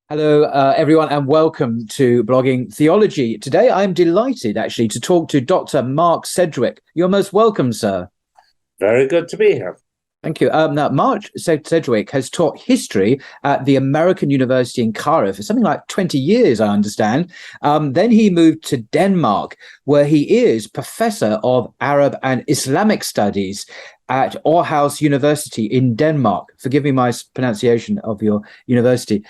Hello, everyone, and welcome to Blogging Theology. Today, I'm delighted, actually, to talk to Dr. Mark Sedgwick. You're most welcome, sir. Very good to be here. Thank you. Now, Mark Sedgwick has taught history at the American University in Cairo for something like 20 years, I understand. Then he moved to Denmark, where he is Professor of Arab and Islamic Studies at Aarhus University in Denmark. Forgive me my pronunciation of your university.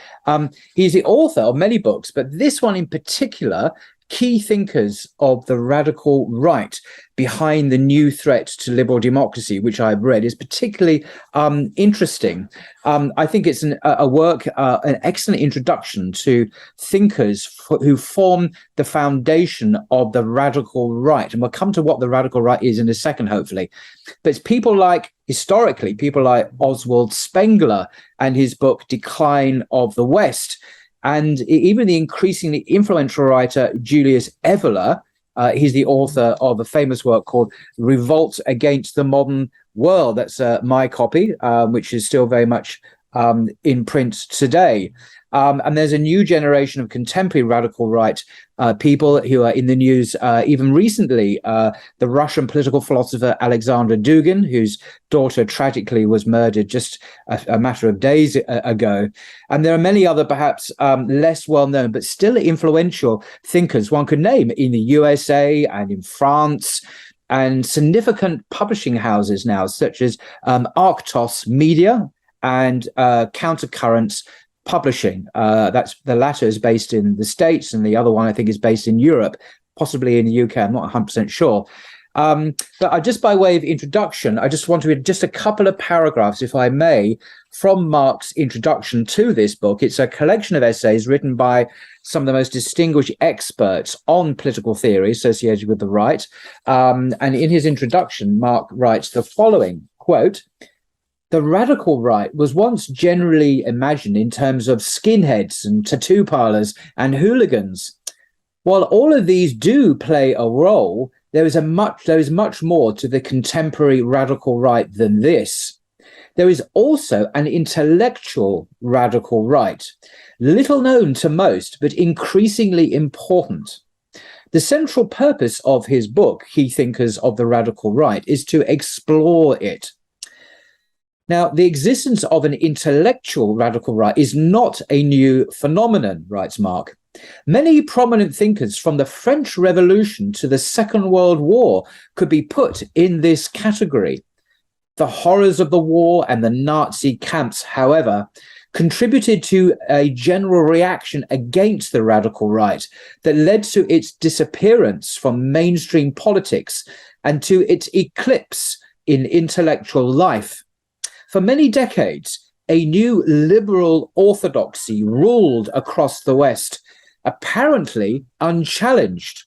He's the author of many books, but this one in particular, Key Thinkers of the Radical Right Behind the New Threat to Liberal Democracy, which I've read, is particularly interesting. I think it's a work, an excellent introduction to thinkers who form the foundation of the radical right. And we'll come to what the radical right is in a second, hopefully. But it's people like, historically, people like Oswald Spengler and his book, Decline of the West, and even the increasingly influential writer Julius Evola. He's the author of a famous work called Revolt Against the Modern World. That's my copy, which is still very much in print today. And there's a new generation of contemporary radical right people who are in the news even recently. The Russian political philosopher Alexander Dugin, whose daughter tragically was murdered just a matter of days ago. And there are many other, perhaps less well-known, but still influential thinkers one could name in the USA and in France, and significant publishing houses now, such as Arctos Media and Countercurrents Publishing. That's the latter is based in the States, and the other one I think is based in Europe, possibly in the UK. I'm not 100% sure. But just by way of introduction, I just want to read just a couple of paragraphs, if I may, from Mark's introduction to this book. It's a collection of essays written by some of the most distinguished experts on political theory associated with the right. And in his introduction, Mark writes the following, quote, "The radical right was once generally imagined in terms of skinheads and tattoo parlors and hooligans. While all of these do play a role, there is much more to the contemporary radical right than this. There is also an intellectual radical right, little known to most, but increasingly important. The central purpose of his book, Key Thinkers of the Radical Right, is to explore it. Now, the existence of an intellectual radical right is not a new phenomenon," writes Mark. "Many prominent thinkers from the French Revolution to the Second World War could be put in this category. The horrors of the war and the Nazi camps, however, contributed to a general reaction against the radical right that led to its disappearance from mainstream politics and to its eclipse in intellectual life. For many decades, a new liberal orthodoxy ruled across the West, apparently unchallenged.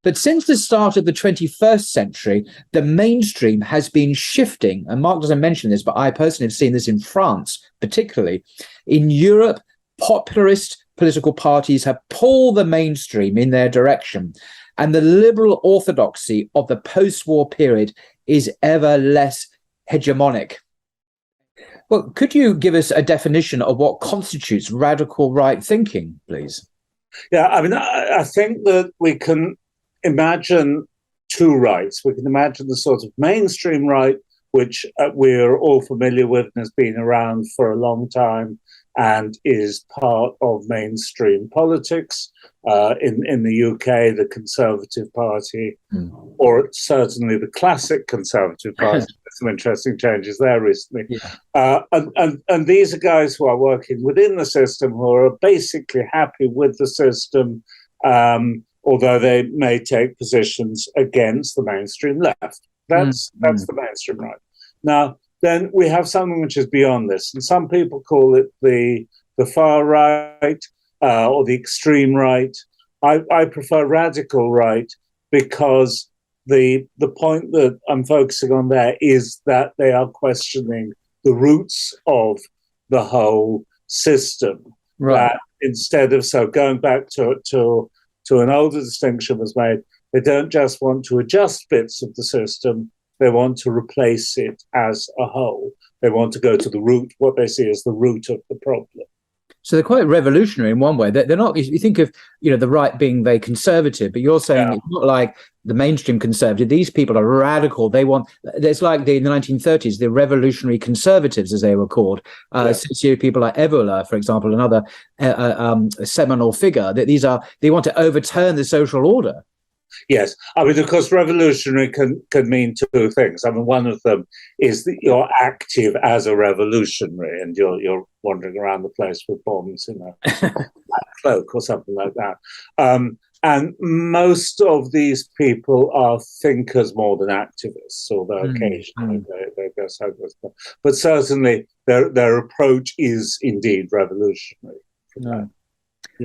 But since the start of the 21st century, the mainstream has been shifting, and Mark doesn't mention this, but I personally have seen this in France, particularly. In Europe, popularist political parties have pulled the mainstream in their direction, and the liberal orthodoxy of the post-war period is ever less hegemonic." Well, could you give us a definition of what constitutes radical right thinking, please? Yeah, I mean, I think that we can imagine two rights. We can imagine the sort of mainstream right, which we're all familiar with and has been around for a long time and is part of mainstream politics. In the UK, the Conservative Party, or certainly the classic Conservative Party. There's some interesting changes there recently. Yeah. And these are guys who are working within the system, who are basically happy with the system, although they may take positions against the mainstream left. That's the mainstream right. Now, then we have something which is beyond this, and some people call it the far right or the extreme right. I prefer radical right because the point that I'm focusing on there is that they are questioning the roots of the whole system. Right. Instead of going back to an older distinction was made, they don't just want to adjust bits of the system. They want to replace it as a whole. They want to go to the root, what they see as the root of the problem. So they're quite revolutionary in one way. They're not. You think of the right being very conservative, but you're saying it's not like the mainstream conservative. These people are radical. They want. It's like in the 1930s, the revolutionary conservatives, as they were called. Associated people like Evola, for example, another seminal figure. That they want to overturn the social order. Yes, I mean, of course, revolutionary can mean two things. I mean, one of them is that you're active as a revolutionary and you're wandering around the place with bombs in a cloak or something like that. And most of these people are thinkers more than activists, although occasionally they go sideways. But certainly their approach is indeed revolutionary.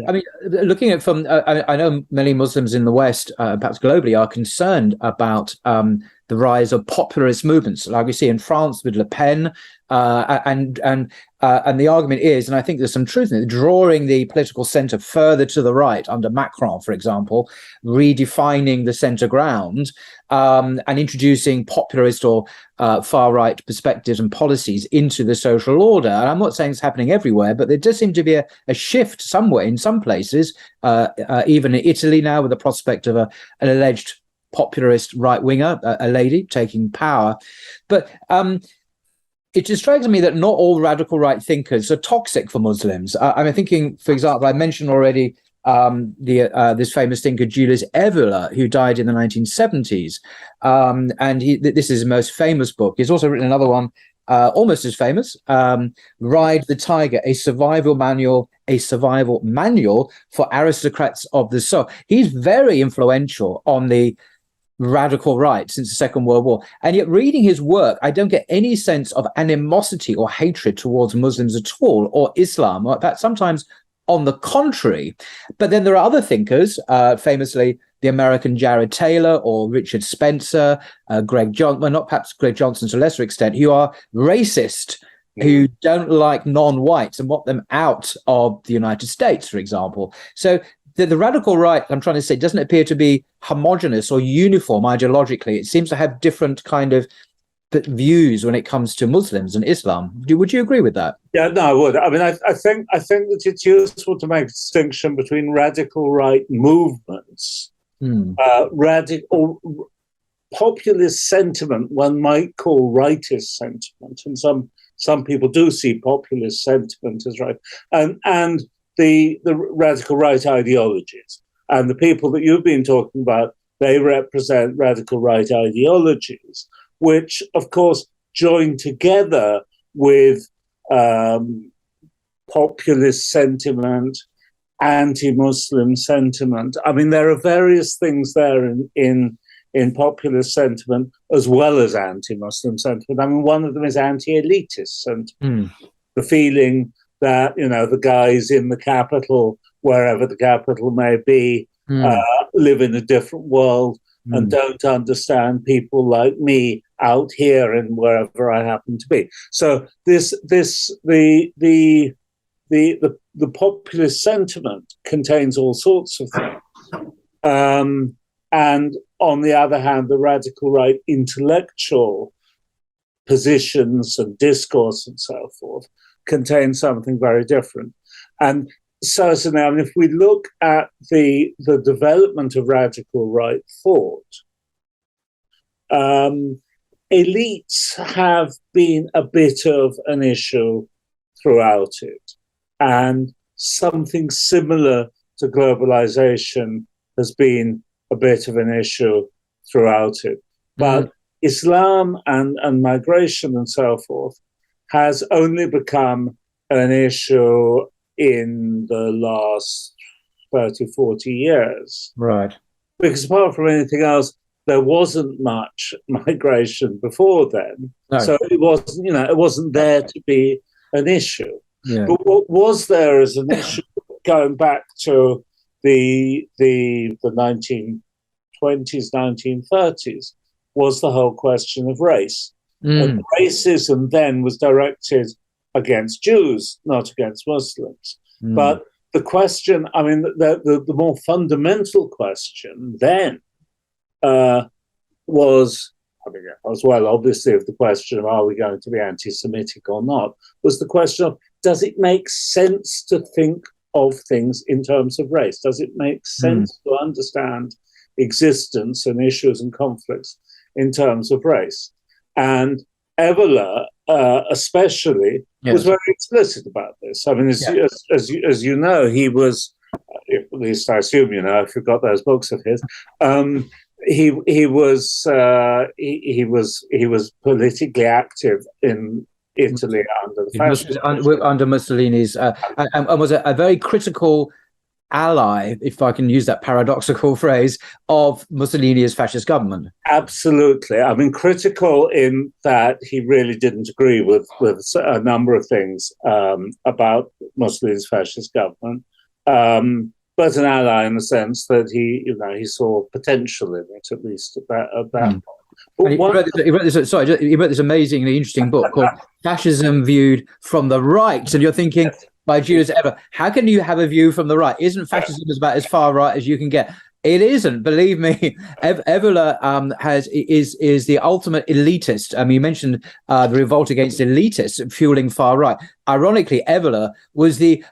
I mean, looking at I know many Muslims in the West, perhaps globally, are concerned about the rise of populist movements, like we see in France with Le Pen, and the argument is, and I think there's some truth in it, drawing the political centre further to the right under Macron, for example, redefining the centre ground, and introducing populist or far-right perspectives and policies into the social order. And I'm not saying it's happening everywhere, but there does seem to be a shift somewhere in some places, even in Italy now, with the prospect of an alleged popularist right-winger, a lady taking power. But it just strikes me that not all radical right thinkers are toxic for Muslims. I'm thinking, for example, I mentioned already this famous thinker Julius Evola, who died in the 1970s, and this is his most famous book. He's also written another one, almost as famous, "Ride the Tiger: A Survival Manual for Aristocrats of the Soul." He's very influential on the radical right since the Second World War, and yet reading his work, I don't get any sense of animosity or hatred towards Muslims at all, or Islam, or that sometimes on the contrary. But then there are other thinkers, famously the American Jared Taylor or Richard Spencer, Greg Johnson, well, not perhaps Greg Johnson to a lesser extent, who are racist, who don't like non-whites and want them out of the United States, for example. So the radical right, I'm trying to say, doesn't appear to be homogenous or uniform ideologically. It seems to have different kind of views when it comes to Muslims and Islam. Would you agree with that? Yeah, no, I would. I mean, I think that it's useful to make a distinction between radical right movements, radical populist sentiment, one might call rightist sentiment, and some people do see populist sentiment as right, and the radical right ideologies. And the people that you've been talking about, they represent radical right ideologies, which, of course, join together with populist sentiment, anti-Muslim sentiment. I mean, there are various things there in populist sentiment as well as anti-Muslim sentiment. I mean, one of them is anti-elitist sentiment. The feeling that, the guys in the capital, wherever the capital may be, live in a different world and don't understand people like me out here and wherever I happen to be. So the populist sentiment contains all sorts of things. And on the other hand, the radical right intellectual positions and discourse and so forth contain something very different. And certainly, I mean, if we look at the development of radical right thought, elites have been a bit of an issue throughout it. And something similar to globalization has been a bit of an issue throughout it. But Islam and migration and so forth has only become an issue in the last 30, 40 years. Right. Because apart from anything else, there wasn't much migration before then. No. So it wasn't there to be an issue. Yeah. But what was there as an issue going back to the 1920s, 1930s was the whole question of race. And racism then was directed against Jews, not against Muslims. But the question, I mean, the more fundamental question then was I mean, as well, obviously, of the question of are we going to be anti-Semitic or not, was the question of does it make sense to think of things in terms of race? Does it make sense to understand existence and issues and conflicts in terms of race? And Evola, especially, was very explicit about this. I mean, as you know, he was, at least I assume you know, if you've got those books of his, he was politically active in Italy under the fascists, under Mussolini's, and was a very critical ally, if I can use that paradoxical phrase, of Mussolini's fascist government. Absolutely. I mean, critical in that he really didn't agree with a number of things about Mussolini's fascist government, but an ally in the sense that he saw potential in it, at least at that point. He wrote this amazingly interesting book called Fascism Viewed from the Right. And you're thinking, by Julius Evola, how can you have a view from the right? Isn't fascism about as far right as you can get? It isn't, believe me. Evola is the ultimate elitist. I mean, you mentioned the revolt against elitists fueling far right. Ironically, Evola was the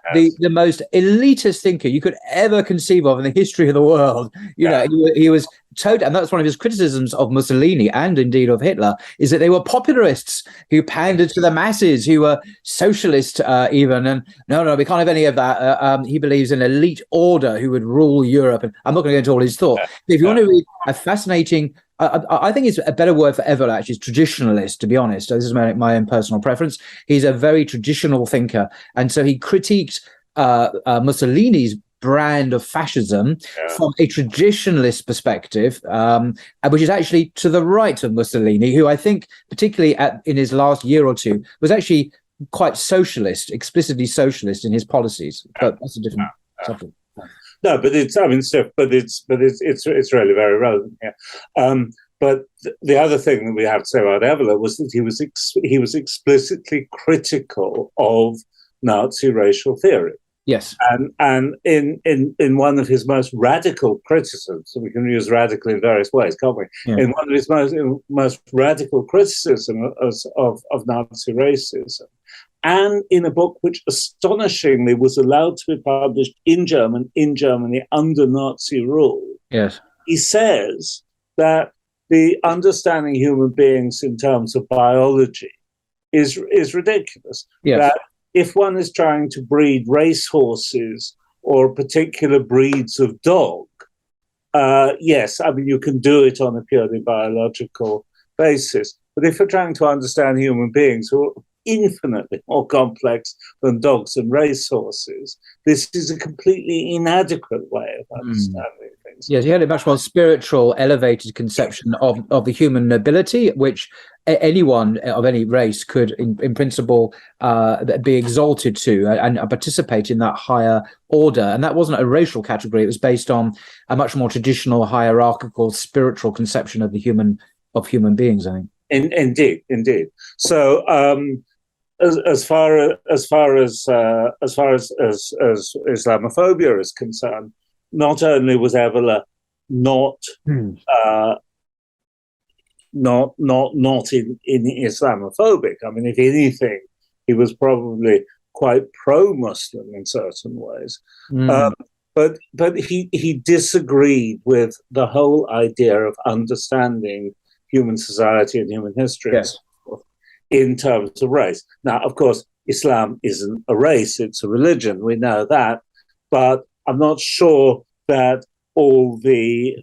most elitist thinker you could ever conceive of in the history of the world. You know, he was total, and that's one of his criticisms of Mussolini and indeed of Hitler, is that they were popularists who pandered to the masses, who were socialist even. And no, we can't have any of that. He believes in an elite order who would rule Europe. And I'm not going to go into all his thoughts. But if you want to read a fascinating, I think it's a better word for Evola, actually, is traditionalist, to be honest. So this is my own personal preference. He's a very traditional thinker. And so he critiqued Mussolini's brand of fascism from a traditionalist perspective, which is actually to the right of Mussolini, who I think, particularly in his last year or two, was actually quite socialist, explicitly socialist in his policies. But that's a different subject. No, but it's really very relevant here. But the other thing that we have to say about Evola was that he was explicitly critical of Nazi racial theory. Yes, and in one of his most radical criticisms, we can use radical in various ways, can't we? Yeah. In one of his most radical criticism of Nazi racism, and in a book which astonishingly was allowed to be published in Germany under Nazi rule. Yes, he says that the understanding human beings in terms of biology is ridiculous. Yes. That if one is trying to breed racehorses or particular breeds of dog, yes, I mean, you can do it on a purely biological basis. But if you're trying to understand human beings who are infinitely more complex than dogs and racehorses, this is a completely inadequate way of understanding things. Yes, he had a much more spiritual, elevated conception of the human nobility, which anyone of any race could, in principle, be exalted to and participate in that higher order. And that wasn't a racial category. It was based on a much more traditional, hierarchical, spiritual conception of human beings, I think. Indeed. So, as far as Islamophobia is concerned, not only was Evola not Islamophobic. I mean, if anything, he was probably quite pro-Muslim in certain ways. But he disagreed with the whole idea of understanding human society and human history in terms of race. Now, of course, Islam isn't a race, it's a religion, we know that, but I'm not sure that all the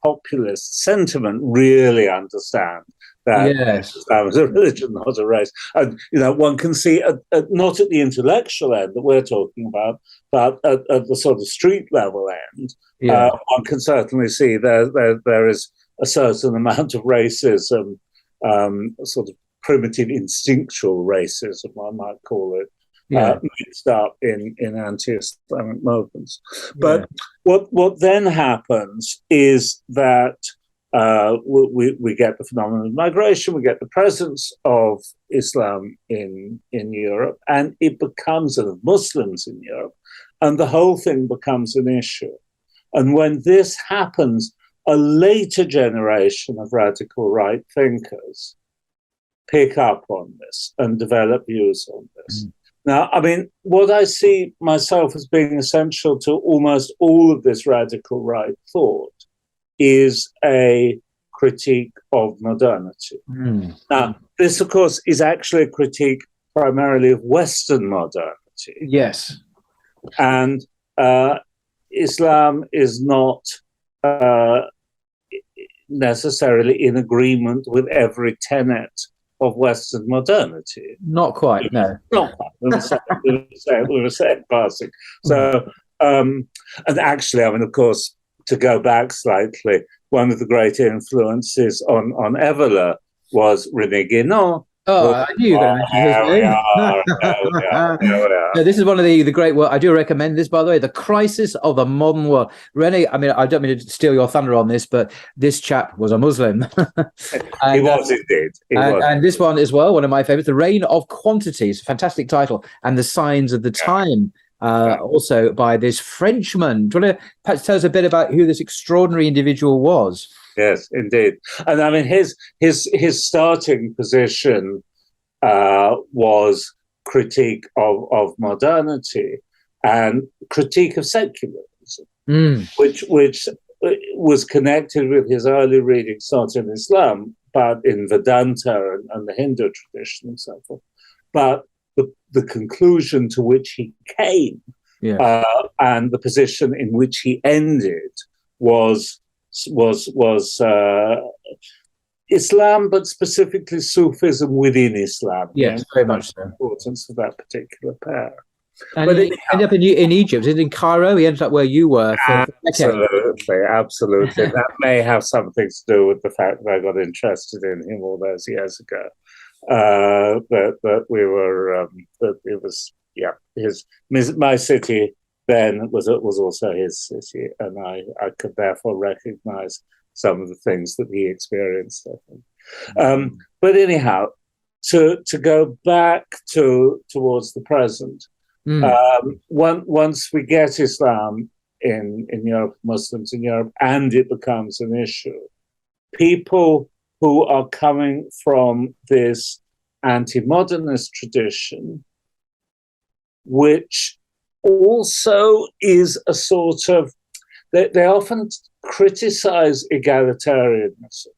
populist sentiment really understand that Islam is a religion, not a race. And, one can see, not at the intellectual end that we're talking about, but at the sort of street level end, one can certainly see there is a certain amount of racism, sort of primitive instinctual racism, one might call it, mixed up in anti-Islamic movements. But what then happens is that we get the phenomenon of migration, we get the presence of Islam in Europe, and it becomes of Muslims in Europe, and the whole thing becomes an issue. And when this happens, a later generation of radical right thinkers pick up on this and develop views on this. Now, I mean, what I see myself as being essential to almost all of this radical right thought is a critique of modernity. Now, this, of course, is actually a critique primarily of Western modernity. Yes. And Islam is not necessarily in agreement with every tenet of Western modernity. Not quite, no. Not quite. We were saying passing. So, and actually, I mean, of course, to go back slightly, one of the great influences on Evola was René Guénon. Oh, I knew you were going to mention his name. No, this is one of the great work. I do recommend this, by the way, The Crisis of the Modern World. René, I mean, I don't mean to steal your thunder on this, but this chap was a Muslim. He was indeed. And this one as well, one of my favorites, The Reign of Quantities, fantastic title, and The Signs of the Time, also by this Frenchman. Do you want to perhaps tell us a bit about who this extraordinary individual was? Yes, indeed. And I mean, his starting position was critique of modernity and critique of secularism, which was connected with his early readings, not in Islam, but in Vedanta and the Hindu tradition and so forth. But the conclusion to which he came and the position in which he ended was Islam, but specifically Sufism within Islam. Yes, very much so. Importance of that particular pair. And he ended up in Egypt, in Cairo. He ended up where you were. Absolutely. That may have something to do with the fact that I got interested in him all those years ago. That we were, that it was, my city then was also his city, and I could therefore recognize some of the things that he experienced, I think. But anyhow, to go back towards the present, once we get Islam in Europe, Muslims in Europe, and it becomes an issue, people who are coming from this anti-modernist tradition, which also is a sort of, they often criticize egalitarianism.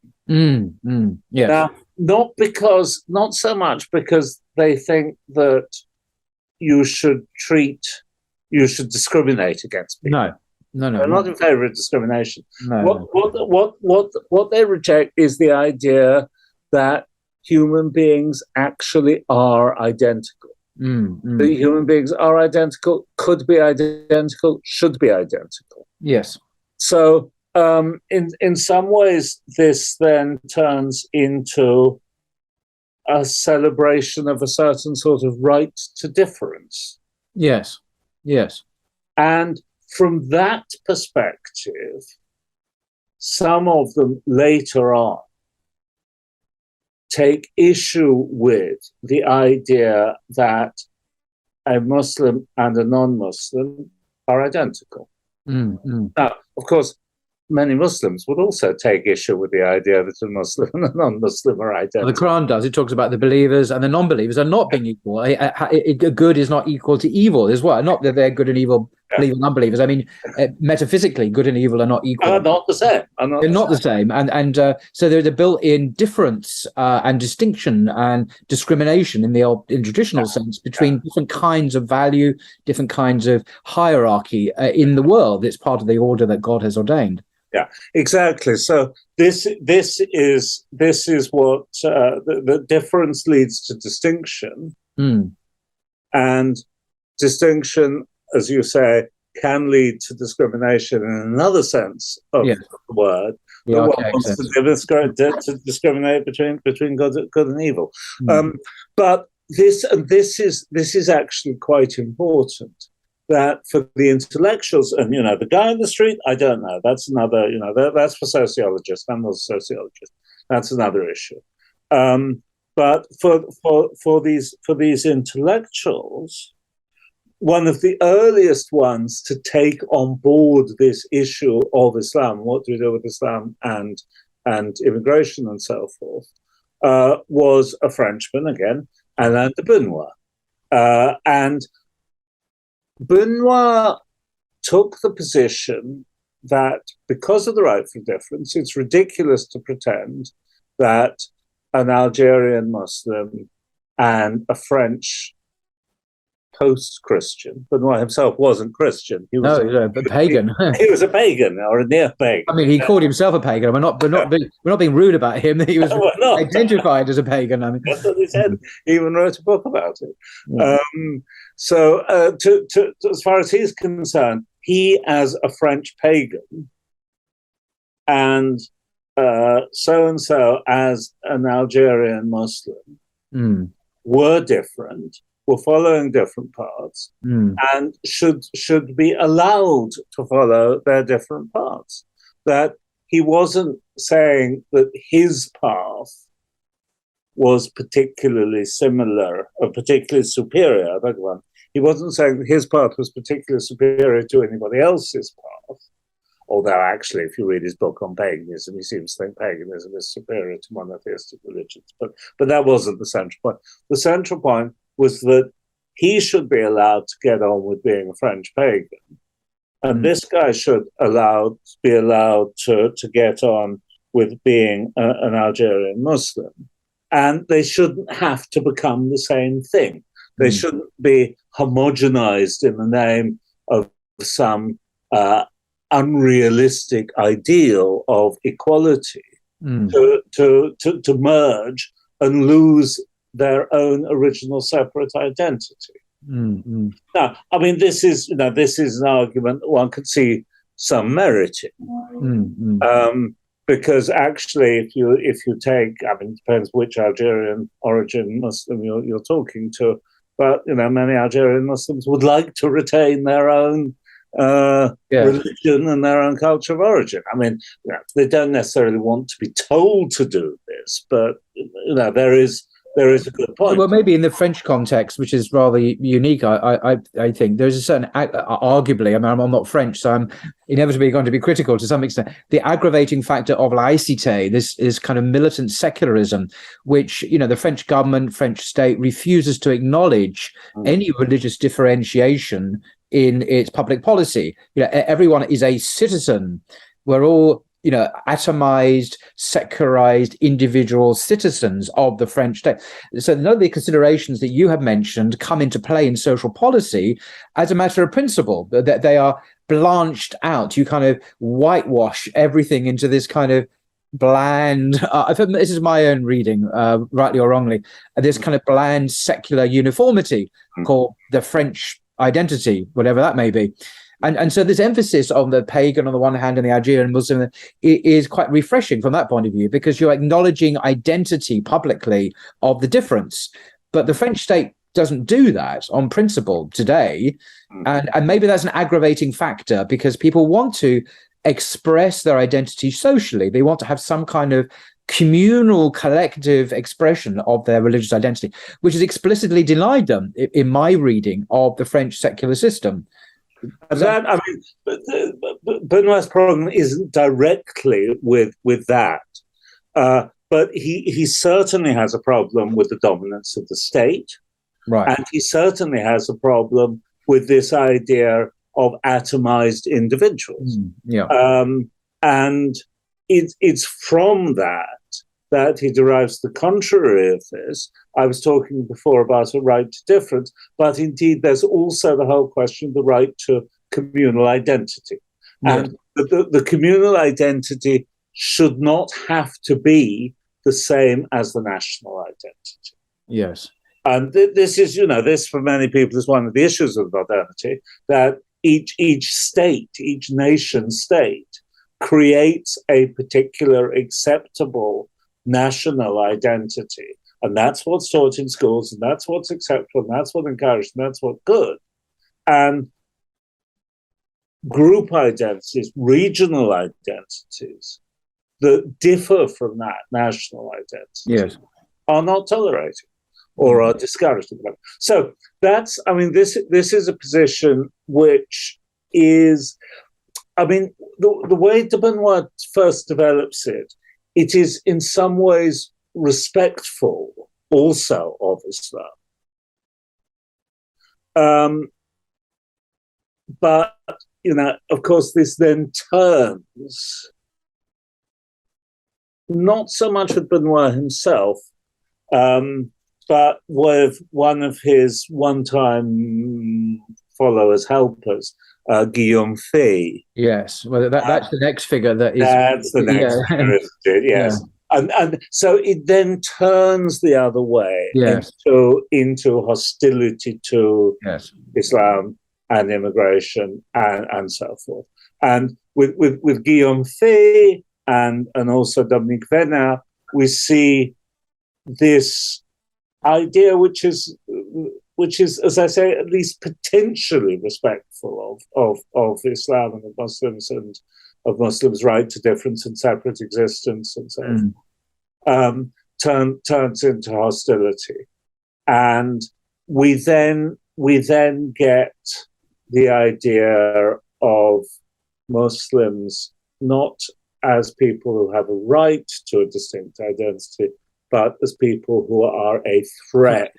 Yes. Now, not so much because they think that you should discriminate against people. No. They're not in favor of discrimination. No. What they reject is the idea that human beings actually are identical. The human beings are identical, could be identical, should be identical. Yes. So in some ways, this then turns into a celebration of a certain sort of right to difference. Yes. And from that perspective, some of them later on take issue with the idea that a Muslim and a non-Muslim are identical. Now, of course, many Muslims would also take issue with the idea that a Muslim and a non-Muslim are identical. Well, the Quran does. It talks about the believers and the non-believers are not being equal. Good is not equal to evil as well. Not that they're good and evil, believers and unbelievers. I mean, metaphysically, good and evil are not equal. Are not the same. They're not the same. And so there's a built-in difference and distinction and discrimination in traditional sense between different kinds of value, different kinds of hierarchy in the world. It's part of the order that God has ordained. Yeah, exactly. So this is what the difference leads to distinction, and distinction, as you say, can lead to discrimination in another sense of the word. One wants to discriminate between good and evil. But this is actually quite important. That for the intellectuals, and the guy in the street, I don't know. That's another, that's for sociologists. I'm not a sociologist. That's another issue. But for these intellectuals, one of the earliest ones to take on board this issue of Islam, what do we do with Islam and immigration and so forth, was a Frenchman again, Alain de Benoit. And Benoit took the position that because of the right for difference, it's ridiculous to pretend that an Algerian Muslim and a French post-Christian, Benoit himself wasn't Christian. He was a pagan. He was a pagan or a near pagan. I mean, he called himself a pagan. We're not being rude about him. He was identified as a pagan. I mean, that's what he said. He even wrote a book about it. Yeah. To as far as he's concerned, he as a French pagan and so as an Algerian Muslim were different, were following different paths, and should be allowed to follow their different paths. That he wasn't saying that his path was particularly similar or particularly superior. I beg your pardon. He wasn't saying that his path was particularly superior to anybody else's path. Although actually, if you read his book on paganism, he seems to think paganism is superior to monotheistic religions. But that wasn't the central point. The central point was that he should be allowed to get on with being a French pagan. And this guy should be allowed to get on with being an Algerian Muslim. And they shouldn't have to become the same thing. They shouldn't be homogenized in the name of some unrealistic ideal of equality to merge and lose their own original separate identity. Now, I mean, this is an argument that one could see some merit in, because actually, if you take, I mean, it depends which Algerian origin Muslim you're talking to, but many Algerian Muslims would like to retain their own religion and their own culture of origin. I mean, they don't necessarily want to be told to do this, but there is a good point. Well, maybe in the French context, which is rather unique, I think there's a certain, arguably, I mean, I'm not French, so I'm inevitably going to be critical to some extent, the aggravating factor of laïcité, this is kind of militant secularism, which, the French government, French state refuses to acknowledge any religious differentiation in its public policy. Everyone is a citizen. We're all atomized, secularized individual citizens of the French state. So none of the considerations that you have mentioned come into play in social policy as a matter of principle, that they are blanched out. You kind of whitewash everything into this kind of bland, this is my own reading, rightly or wrongly, this kind of bland secular uniformity called the French identity, whatever that may be. And so this emphasis on the pagan on the one hand and the Algerian Muslim is quite refreshing from that point of view, because you're acknowledging identity publicly of the difference. But the French state doesn't do that on principle today. And maybe that's an aggravating factor, because people want to express their identity socially. They want to have some kind of communal, collective expression of their religious identity, which is explicitly denied them in my reading of the French secular system. Benoit's problem isn't directly with that, but he certainly has a problem with the dominance of the state, right? And he certainly has a problem with this idea of atomized individuals. And it's from that he derives the contrary of this. I was talking before about a right to difference, but indeed there's also the whole question of the right to communal identity. And the communal identity should not have to be the same as the national identity. Yes. And this is, this for many people is one of the issues of modernity, that each state, each nation state creates a particular acceptable national identity. And that's what's taught in schools, and that's what's acceptable, and that's what's encouraged, and that's what's good. And group identities, regional identities that differ from that national identity are not tolerated. or are discouraged. So that's, I mean, this is a position which is, I mean, the way de Benoit first develops it, it is in some ways respectful also of Islam. But, you know, of course, this then turns, not so much with Benoit himself, but with one of his one-time followers, helpers, Guillaume Fay. Yes, well, that's the next figure that is. That's the next figure, isn't it? Yes. Yeah. And so it then turns the other way, yes, into hostility to Islam and immigration and so forth. And with Guillaume Fay and also Dominique Venat, we see this idea which is, as I say, at least potentially respectful of Islam and of Muslims and of Muslims' right to difference and separate existence and so forth, turns into hostility. And we then get the idea of Muslims not as people who have a right to a distinct identity, but as people who are a threat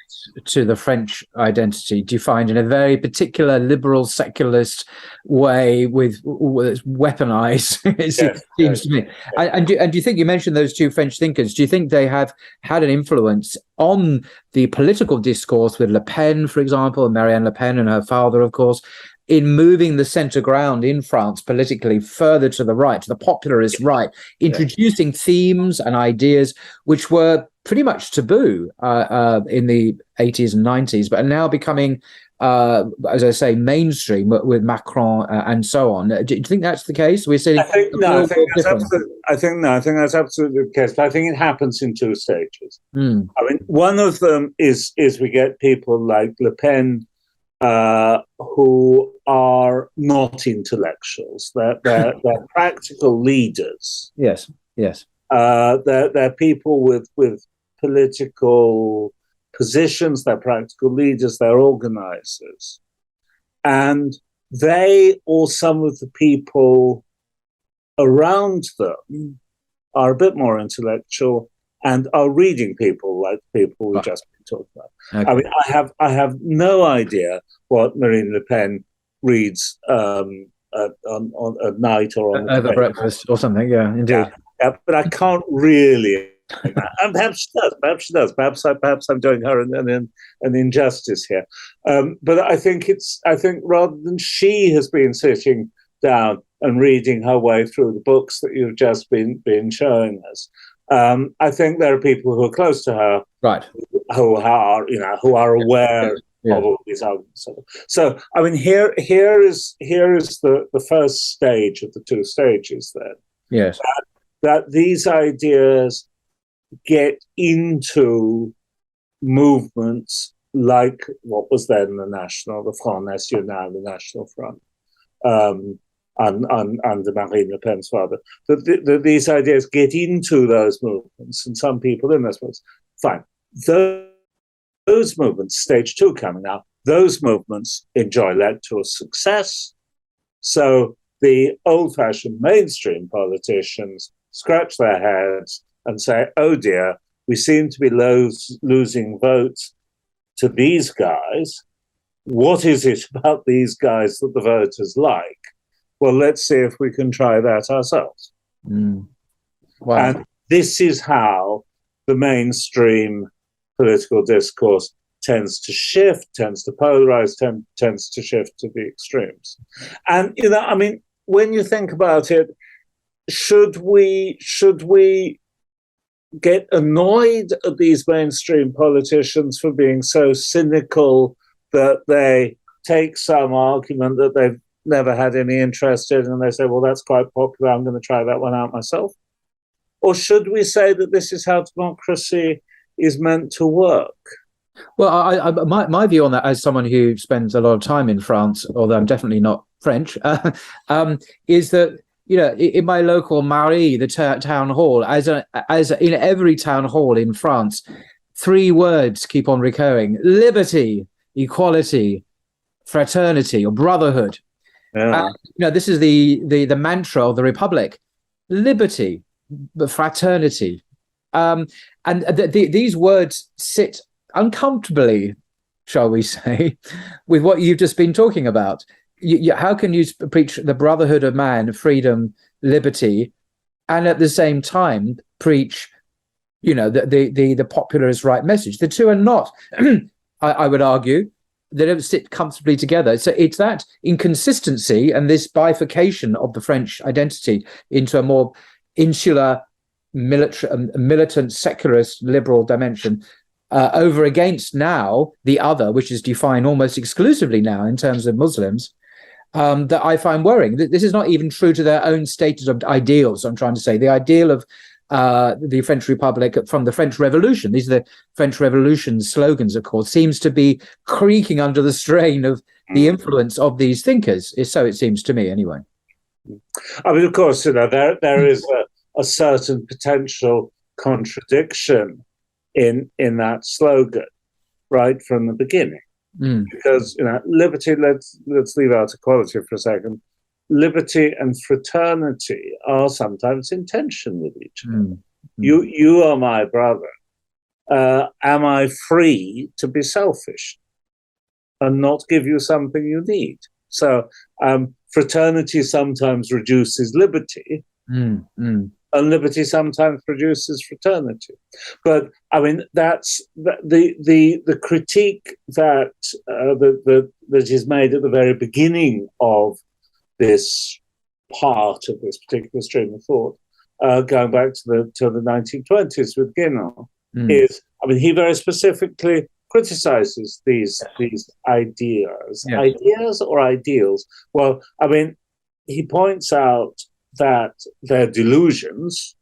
to the French identity. Do you find in a very particular liberal secularist way with weaponized, it seems to me. And do you think, you mentioned those two French thinkers, do you think they have had an influence on the political discourse with Le Pen, for example, and Marianne Le Pen and her father, of course, in moving the centre ground in France politically further to the right, to the popularist right, introducing themes and ideas which were pretty much taboo in the 80s and 90s, but are now becoming, as I say, mainstream with Macron and so on. Do you think that's the case? We're seeing. I think that's absolutely the case. But I think it happens in two stages. I mean, one of them is we get people like Le Pen, who are not intellectuals. They're practical leaders. Yes. They're people with political positions. They're practical leaders. They're organizers, and they or some of the people around them are a bit more intellectual and are reading people like people we just been talking about. Okay. I mean, I have no idea what Marine Le Pen reads at night or on over breakfast or something. Yeah, indeed. Yeah, but I can't really. And perhaps she does. Perhaps I'm doing her an injustice here. But I think rather than she has been sitting down and reading her way through the books that you've just been showing us, I think there are people who are close to her, right, who are aware of all these arguments. So I mean, here is the first stage of the two stages. Then, yes, that these ideas get into movements like what was then the Front National, the National Front, under Marine Le Pen's father. These ideas get into those movements, and some people in those movements. Fine. Those movements, stage two coming now, those movements enjoy electoral success. So the old-fashioned mainstream politicians scratch their heads and say, oh dear, we seem to be losing votes to these guys. What is it about these guys that the voters like? Well, let's see if we can try that ourselves. Wow. And this is how the mainstream political discourse tends to shift, tends to polarize, tends to shift to the extremes. And, I mean, when you think about it, should we get annoyed at these mainstream politicians for being so cynical that they take some argument that they've never had any interest in and they say, well, that's quite popular, I'm going to try that one out myself? Or should we say that this is how democracy is meant to work? Well, my view on that, as someone who spends a lot of time in France, although I'm definitely not French, is that, in my local Marie, the town hall, as in every town hall in France, three words keep on recurring: liberty, equality, fraternity, or brotherhood. This is the mantra of the Republic: liberty, fraternity, and these words sit uncomfortably, shall we say, with what you've just been talking about. How can you preach the brotherhood of man, freedom, liberty, and at the same time preach, the popularist right message? The two are not, I would argue, they don't sit comfortably together. So it's that inconsistency and this bifurcation of the French identity into a more insular, militant, secularist, liberal dimension, over against now the other, which is defined almost exclusively now in terms of Muslims, that I find worrying. This is not even true to their own status of ideals. I'm trying to say the ideal of the French Republic from the French Revolution. These are the French Revolution slogans, of course, seems to be creaking under the strain of the influence of these thinkers. So it seems to me, anyway. I mean, of course, there is a certain potential contradiction in that slogan right from the beginning, because liberty. Let's leave out equality for a second. Liberty and fraternity are sometimes in tension with each other. You are my brother. Am I free to be selfish and not give you something you need? So fraternity sometimes reduces liberty, and liberty sometimes produces fraternity. But I mean, that's the critique that is made at the very beginning of this part of this particular stream of thought, going back to the 1920s with Guénon, is, I mean, he very specifically criticizes these ideas. Yeah. Ideas or ideals? Well, I mean, he points out that they're delusions,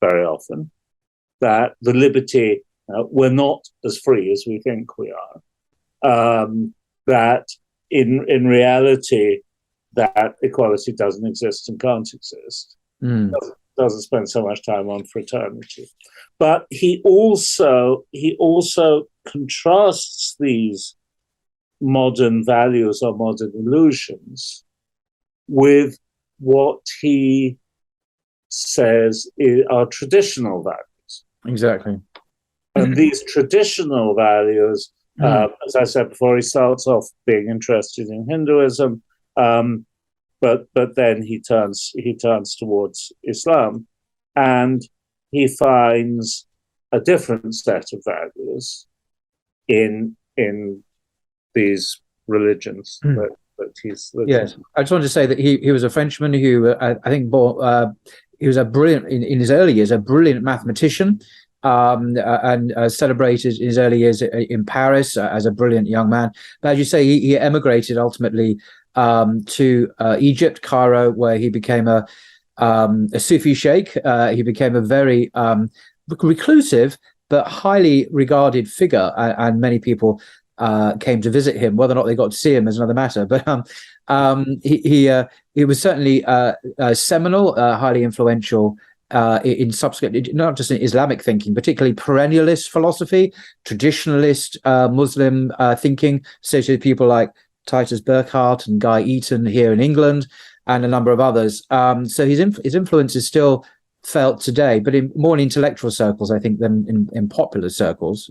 very often, that the liberty, we're not as free as we think we are, that in reality, that equality doesn't exist and can't exist, doesn't spend so much time on fraternity. But he also contrasts these modern values or modern illusions with what he says are traditional values. Exactly. And these traditional values, as I said before, he starts off being interested in Hinduism, but then he turns towards Islam, and he finds a different set of values in these religions that he's looking. Yes, I just wanted to say that he was a Frenchman who I think he was a brilliant in his early years, a brilliant mathematician, and celebrated in his early years in Paris as a brilliant young man. But as you say, he emigrated ultimately to Egypt, Cairo, where he became a Sufi sheikh. He became a very reclusive but highly regarded figure, and many people came to visit him. Whether or not they got to see him is another matter. But he was certainly seminal, highly influential in subsequent, not just in Islamic thinking, particularly perennialist philosophy, traditionalist Muslim thinking, associated with people like Titus Burckhardt and Guy Eaton here in England, and a number of others. So his influence is still felt today, but more in intellectual circles, I think, than in popular circles.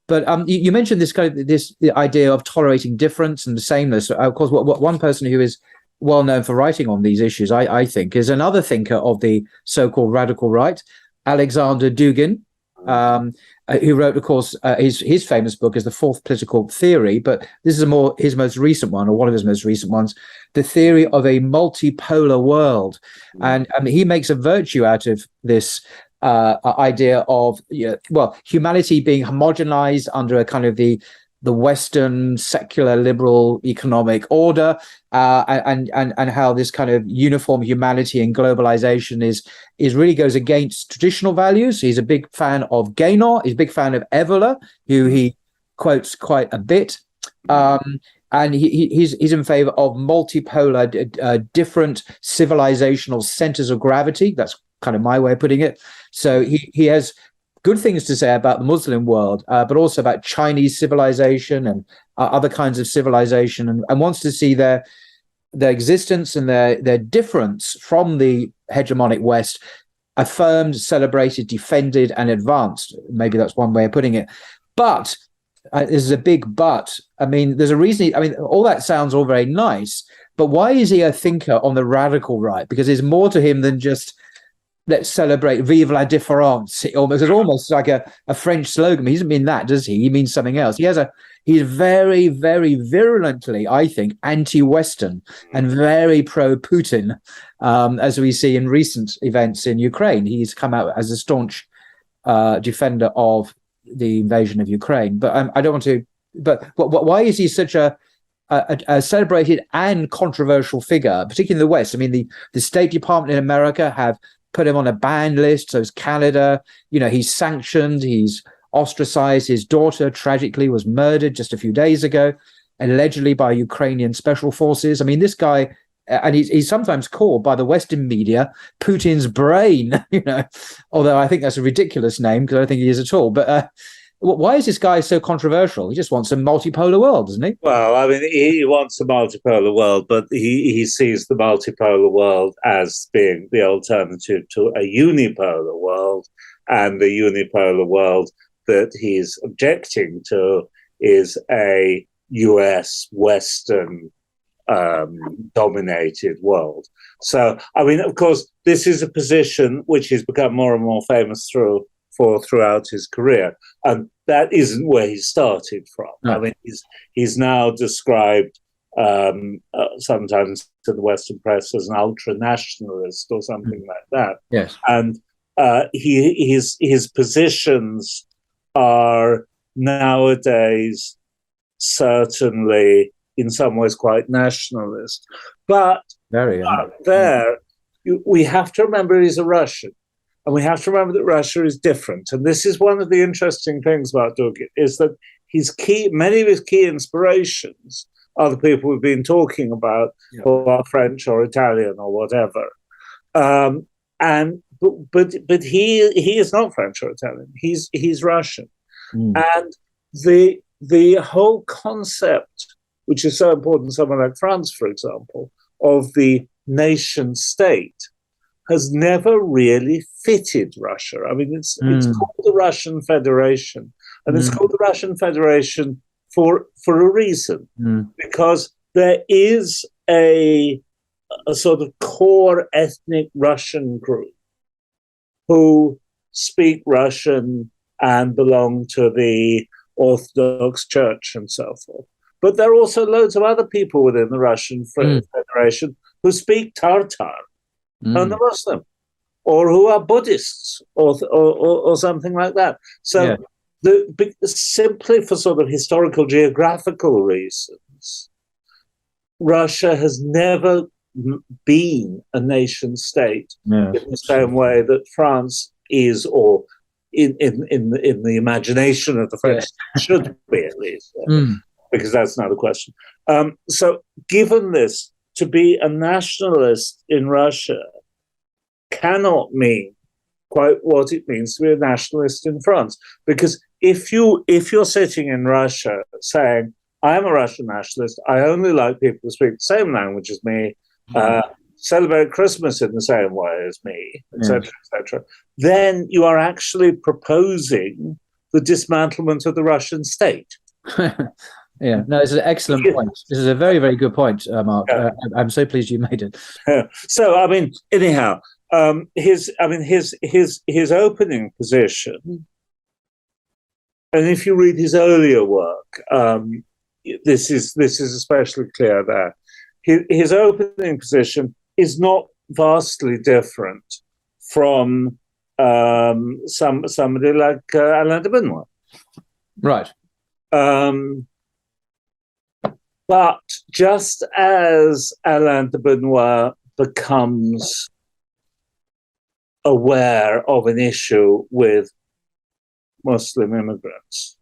But you mentioned the idea of tolerating difference and the sameness. Of course, what one person who is well known for writing on these issues, I think, is another thinker of the so-called radical right, Alexander Dugin, who wrote, of course, his famous book is The Fourth Political Theory, but this is his most recent one, or one of his most recent ones, The Theory of a Multipolar World. And I mean, he makes a virtue out of this idea of humanity being homogenized under a kind of the Western secular liberal economic order, and how this kind of uniform humanity and globalization is really goes against traditional values. He's a big fan of Guénon. He's a big fan of Evola, who he quotes quite a bit. And he's in favor of multipolar, different civilizational centers of gravity. That's kind of my way of putting it. So he has good things to say about the Muslim world, but also about Chinese civilization and other kinds of civilization, and wants to see their existence and their difference from the hegemonic West affirmed, celebrated, defended, and advanced. Maybe that's one way of putting it. But this is a big but. I mean, there's a reason. I mean, all that sounds all very nice, but why is he a thinker on the radical right? Because there's more to him than just let's celebrate Vive la différence. It's almost like a French slogan. He doesn't mean that, does he? He means something else. He's very, very virulently, I think, anti-Western and very pro-Putin, as we see in recent events in Ukraine. He's come out as a staunch defender of the invasion of Ukraine. But I don't want to. But why is he such a celebrated and controversial figure, particularly in the West? I mean, the State Department in America have put him on a banned list. So is Canada. He's sanctioned. He's ostracized. His daughter tragically was murdered just a few days ago, allegedly by Ukrainian special forces. I mean, this guy, and he's sometimes called by the Western media Putin's brain. Although I think that's a ridiculous name because I don't think he is at all. But why is this guy so controversial? He just wants a multipolar world, doesn't he? Well, I mean, he wants a multipolar world, but he sees the multipolar world as being the alternative to a unipolar world, and the unipolar world that he's objecting to is a US Western dominated world. So, I mean, of course, this is a position which has become more and more famous throughout his career, and that isn't where he started from. No. I mean, he's now described sometimes to the Western press as an ultra-nationalist or something like that. Yes, and his positions are nowadays certainly in some ways quite nationalist, but we have to remember he's a Russian. And we have to remember that Russia is different. And this is one of the interesting things about Dugin, is that many of his key inspirations are the people we've been talking about, who are French or Italian or whatever. But he is not French or Italian. He's Russian. And the whole concept, which is so important in somewhere like France, for example, of the nation state, has never really fitted Russia. I mean, it's called the Russian Federation, and it's called the Russian Federation for a reason, because there is a sort of core ethnic Russian group who speak Russian and belong to the Orthodox Church and so forth. But there are also loads of other people within the Russian Federation who speak Tartar and the Muslim, or who are Buddhists, or something like that. So, simply for sort of historical geographical reasons, Russia has never been a nation state in the same way that France is, or in the imagination of the French should be, at least, because that's not a question. So, given this, to be a nationalist in Russia cannot mean quite what it means to be a nationalist in France. Because if you're sitting in Russia saying, I'm a Russian nationalist, I only like people who speak the same language as me, celebrate Christmas in the same way as me, etc., then you are actually proposing the dismantlement of the Russian state. No, it's an excellent point. This is a very, very good point, Mark. I'm so pleased you made it. So, I mean, anyhow, his opening position, and if you read his earlier work, this is especially clear there. His opening position is not vastly different from somebody like Alain de Benoit. Right. But just as Alain de Benoit becomes aware of an issue with Muslim immigrants,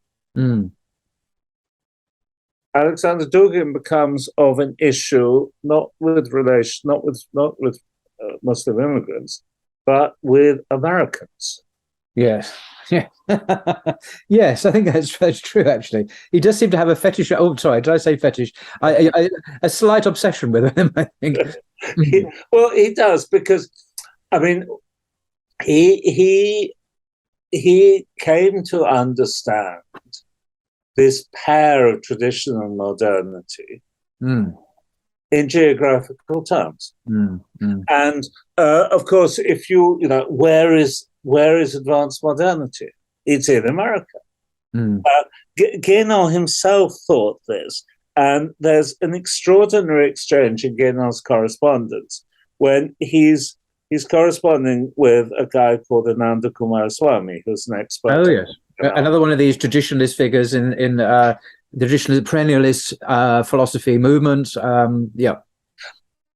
Alexander Dugin becomes of an issue not with Muslim immigrants, but with Americans. Yes. Yeah. Yes, I think that's true. Actually, he does seem to have a fetish. Oh, sorry, did I say fetish? A slight obsession with him, I think. Well, he does, because I mean, he came to understand this pair of tradition and modernity in geographical terms. And of course, if where is advanced modernity? It's in America. Guénon himself thought this, and there's an extraordinary exchange in Guénon's correspondence when he's corresponding with a guy called Ananda Coomaraswamy, who's an expert. Oh yes, another one of these traditionalist figures in the traditionalist perennialist philosophy movement. Yeah.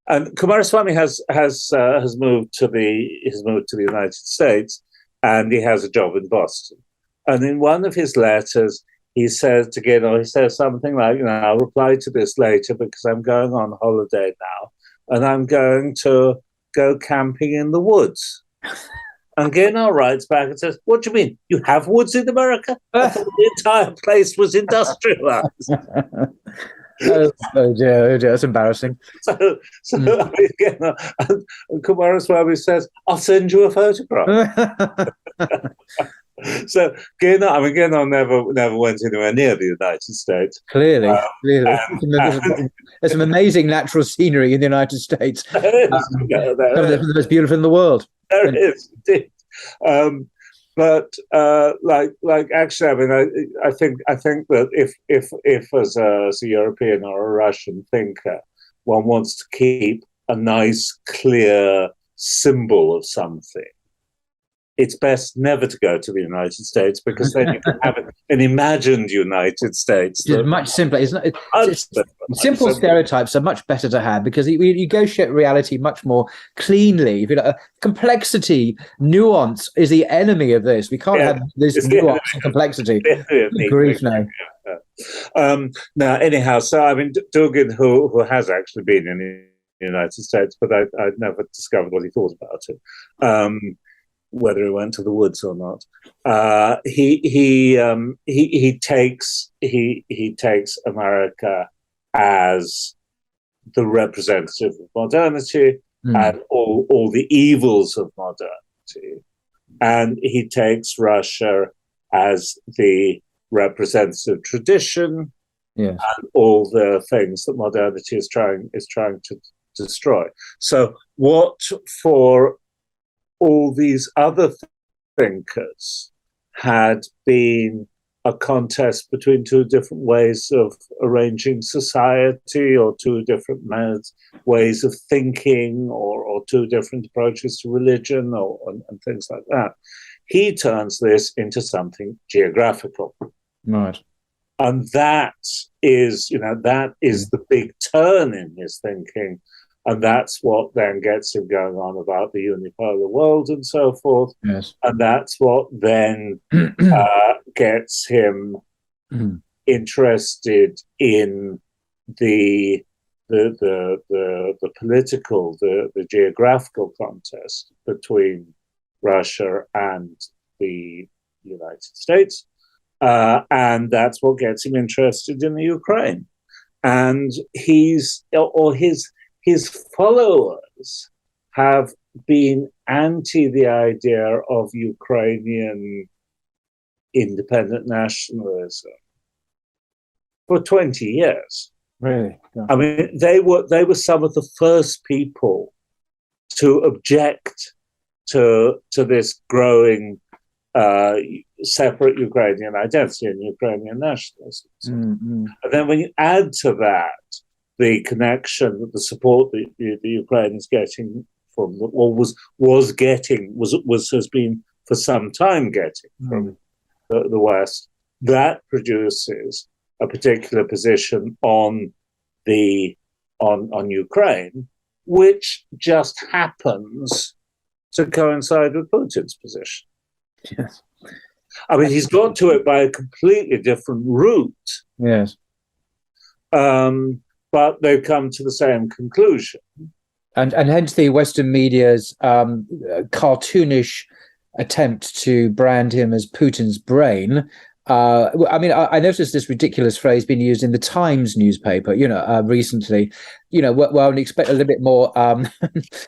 And Coomaraswamy has moved to the United States, and he has a job in Boston. And in one of his letters, he says to Guénon, he says something like, I'll reply to this later because I'm going on holiday now, and I'm going to go camping in the woods. And Guénon writes back and says, what do you mean? You have woods in America? I thought the entire place was industrialized. Oh dear, that's embarrassing. So I mean, and Coomaraswamy says, I'll send you a photograph. So Guénon never went anywhere near the United States. Clearly. There's some amazing natural scenery in the United States. There is. Some of the most beautiful in the world. There is, indeed. But actually, I mean, I think that if as a European or a Russian thinker, one wants to keep a nice, clear symbol of something, it's best never to go to the United States, because then you can have an imagined United States. It's much simpler. Simple stereotypes are much better to have, because you negotiate reality much more cleanly. Complexity, nuance is the enemy of this. We can't have this nuance and complexity. Grief, no. Now, anyhow, so I mean, Dugin, who has actually been in the United States, but I'd never discovered what he thought about it. Whether he went to the woods or not, he takes America as the representative of modernity and all the evils of modernity, and he takes Russia as the representative tradition and all the things that modernity is trying to destroy. So, what for all these other thinkers had been a contest between two different ways of arranging society, or two different ways of thinking, or two different approaches to religion, and things like that. He turns this into something geographical. Right. And that is the big turn in his thinking. And that's what then gets him going on about the unipolar world and so forth. Yes. And that's what then gets him interested in the political, the geographical contest between Russia and the United States. And that's what gets him interested in the Ukraine. And his followers have been anti the idea of Ukrainian independent nationalism for 20 years. Really? Yeah. I mean, they were some of the first people to object to this growing separate Ukrainian identity and Ukrainian nationalism. Mm-hmm. And then when you add to that the connection, the support that the Ukraine is getting from, or has been for some time getting from the West, that produces a particular position on Ukraine, which just happens to coincide with Putin's position. Yes. I mean, he's got to it by a completely different route. Yes. But they've come to the same conclusion. And hence the Western media's cartoonish attempt to brand him as Putin's brain. I mean, I noticed this ridiculous phrase being used in the Times newspaper, recently, well, and expect a little bit more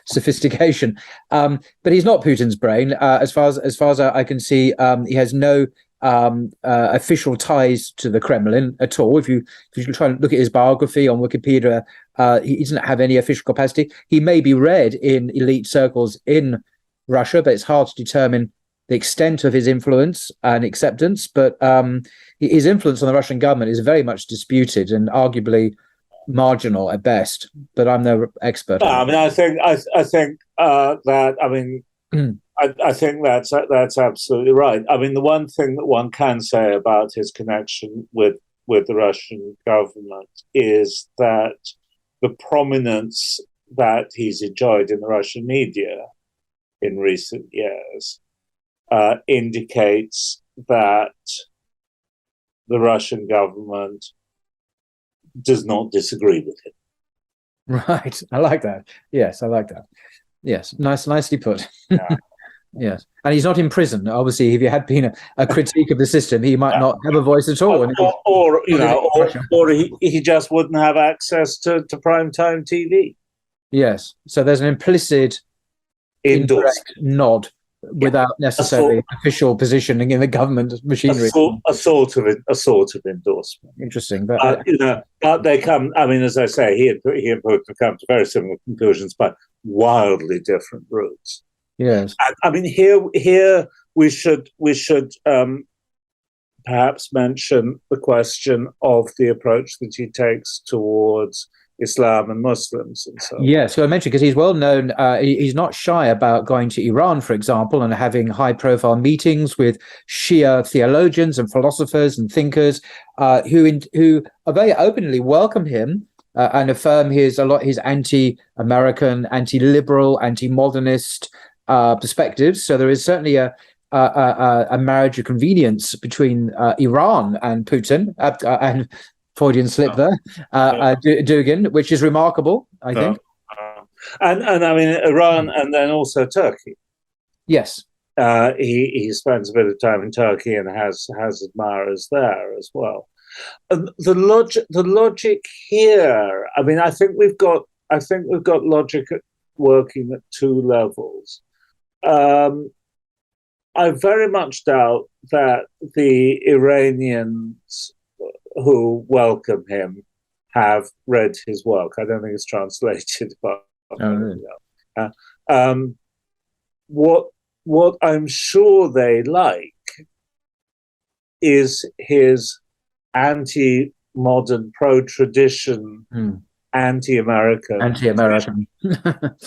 sophistication. But he's not Putin's brain, as far as I can see. He has no official ties to the Kremlin at all. If you try and look at his biography on Wikipedia, he doesn't have any official capacity. He may be read in elite circles in Russia, but it's hard to determine the extent of his influence and acceptance. But his influence on the Russian government is very much disputed and arguably marginal at best. But I'm no expert. No, I mean, I think that. I mean, I think that's absolutely right. I mean, the one thing that one can say about his connection with the Russian government is that the prominence that he's enjoyed in the Russian media in recent years indicates that the Russian government does not disagree with him. Right. I like that. Yes, I like that. Yes, nicely put. Yeah. Yes, and he's not in prison. Obviously, if you had been a critique of the system, he might not have a voice at all. Or he just wouldn't have access to primetime TV. Yes, so there's an implicit indirect nod without necessarily official positioning in the government machinery. A sort of endorsement. Interesting, but but they come. I mean, as I say, he and Putin come to very similar conclusions, but wildly different routes. Yes, I mean, here we should perhaps mention the question of the approach that he takes towards Islam and Muslims and so on. Yes, so I mentioned because he's well known. He's not shy about going to Iran, for example, and having high-profile meetings with Shia theologians and philosophers and thinkers who are very openly welcome him and affirm his anti-American, anti-liberal, anti-modernist perspectives. So there is certainly a marriage of convenience between Iran and Putin, and Freudian slip there, Dugin, which is remarkable, I think. And I mean, Iran and then also Turkey. Yes. He spends a bit of time in Turkey and has admirers there as well. The logic here, I mean, I think we've got logic working at two levels. I very much doubt that the Iranians who welcome him have read his work. I don't think it's translated. But what I'm sure they like is his anti-modern, pro-tradition, anti-American.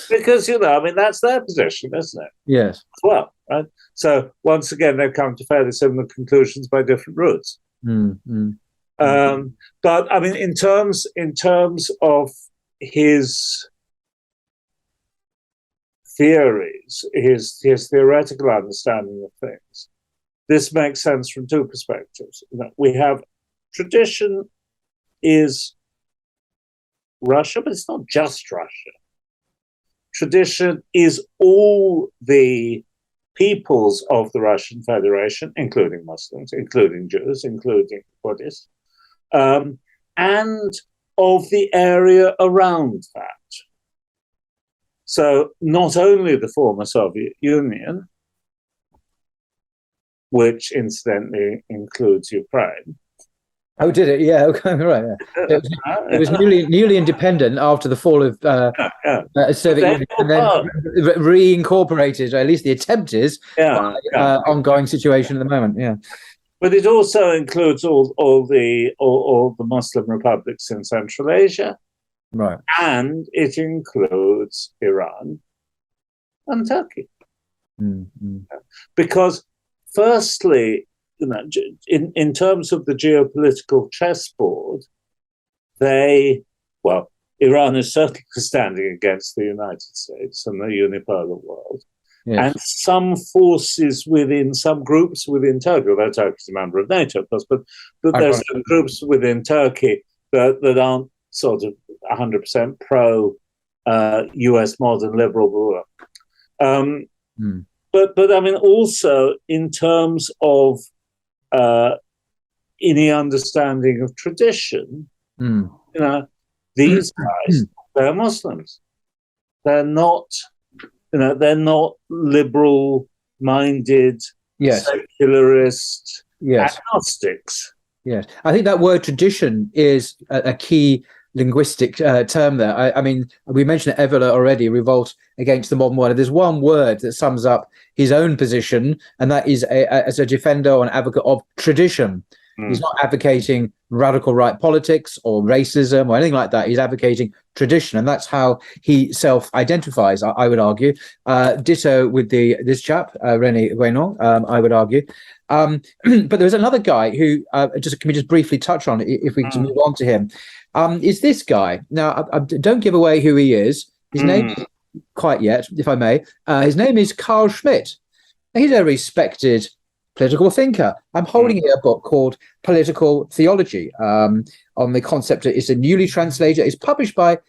Because, I mean, that's their position, isn't it? Yes. As well, right? So once again, they've come to fairly similar conclusions by different routes. But I mean, in terms of his theories, his theoretical understanding of things, this makes sense from two perspectives. We have tradition is Russia, but it's not just Russia. Tradition is all the peoples of the Russian Federation, including Muslims, including Jews, including Buddhists, and of the area around that. So not only the former Soviet Union, which incidentally includes Ukraine. Oh, did it? Yeah, okay, right. Yeah. It was newly independent after the fall of Soviet Union, and then reincorporated, or at least the attempt is, ongoing situation at the moment. Yeah. But it also includes all the Muslim republics in Central Asia, right? And it includes Iran and Turkey, because firstly, in terms of the geopolitical chessboard, Iran is certainly standing against the United States and the unipolar world. Yes. And some forces some groups within Turkey, although Turkey is a member of NATO, of course, but there's some groups within Turkey that aren't sort of 100% pro US modern liberal. but I mean, also in terms of any understanding of tradition, these guys, they're Muslims. They're not, they're not liberal-minded, secularist agnostics. Yes, I think that word tradition is a key linguistic term there. I mean, we mentioned Evola already, revolt against the modern world. There's one word that sums up his own position, and that is as a defender or an advocate of tradition. He's not advocating radical right politics or racism or anything like that. He's advocating tradition, and that's how he self-identifies, I would argue. Ditto with this chap, René Guénon, I would argue. But there's another guy who, can we just briefly touch on, if we can move on to him, is this guy. Now, I don't give away who he is. His name is, quite yet, if I may, his name is Carl Schmitt. He's a respected political thinker. I'm holding here a book called Political Theology, on the concept. It's a newly translated. It's published by,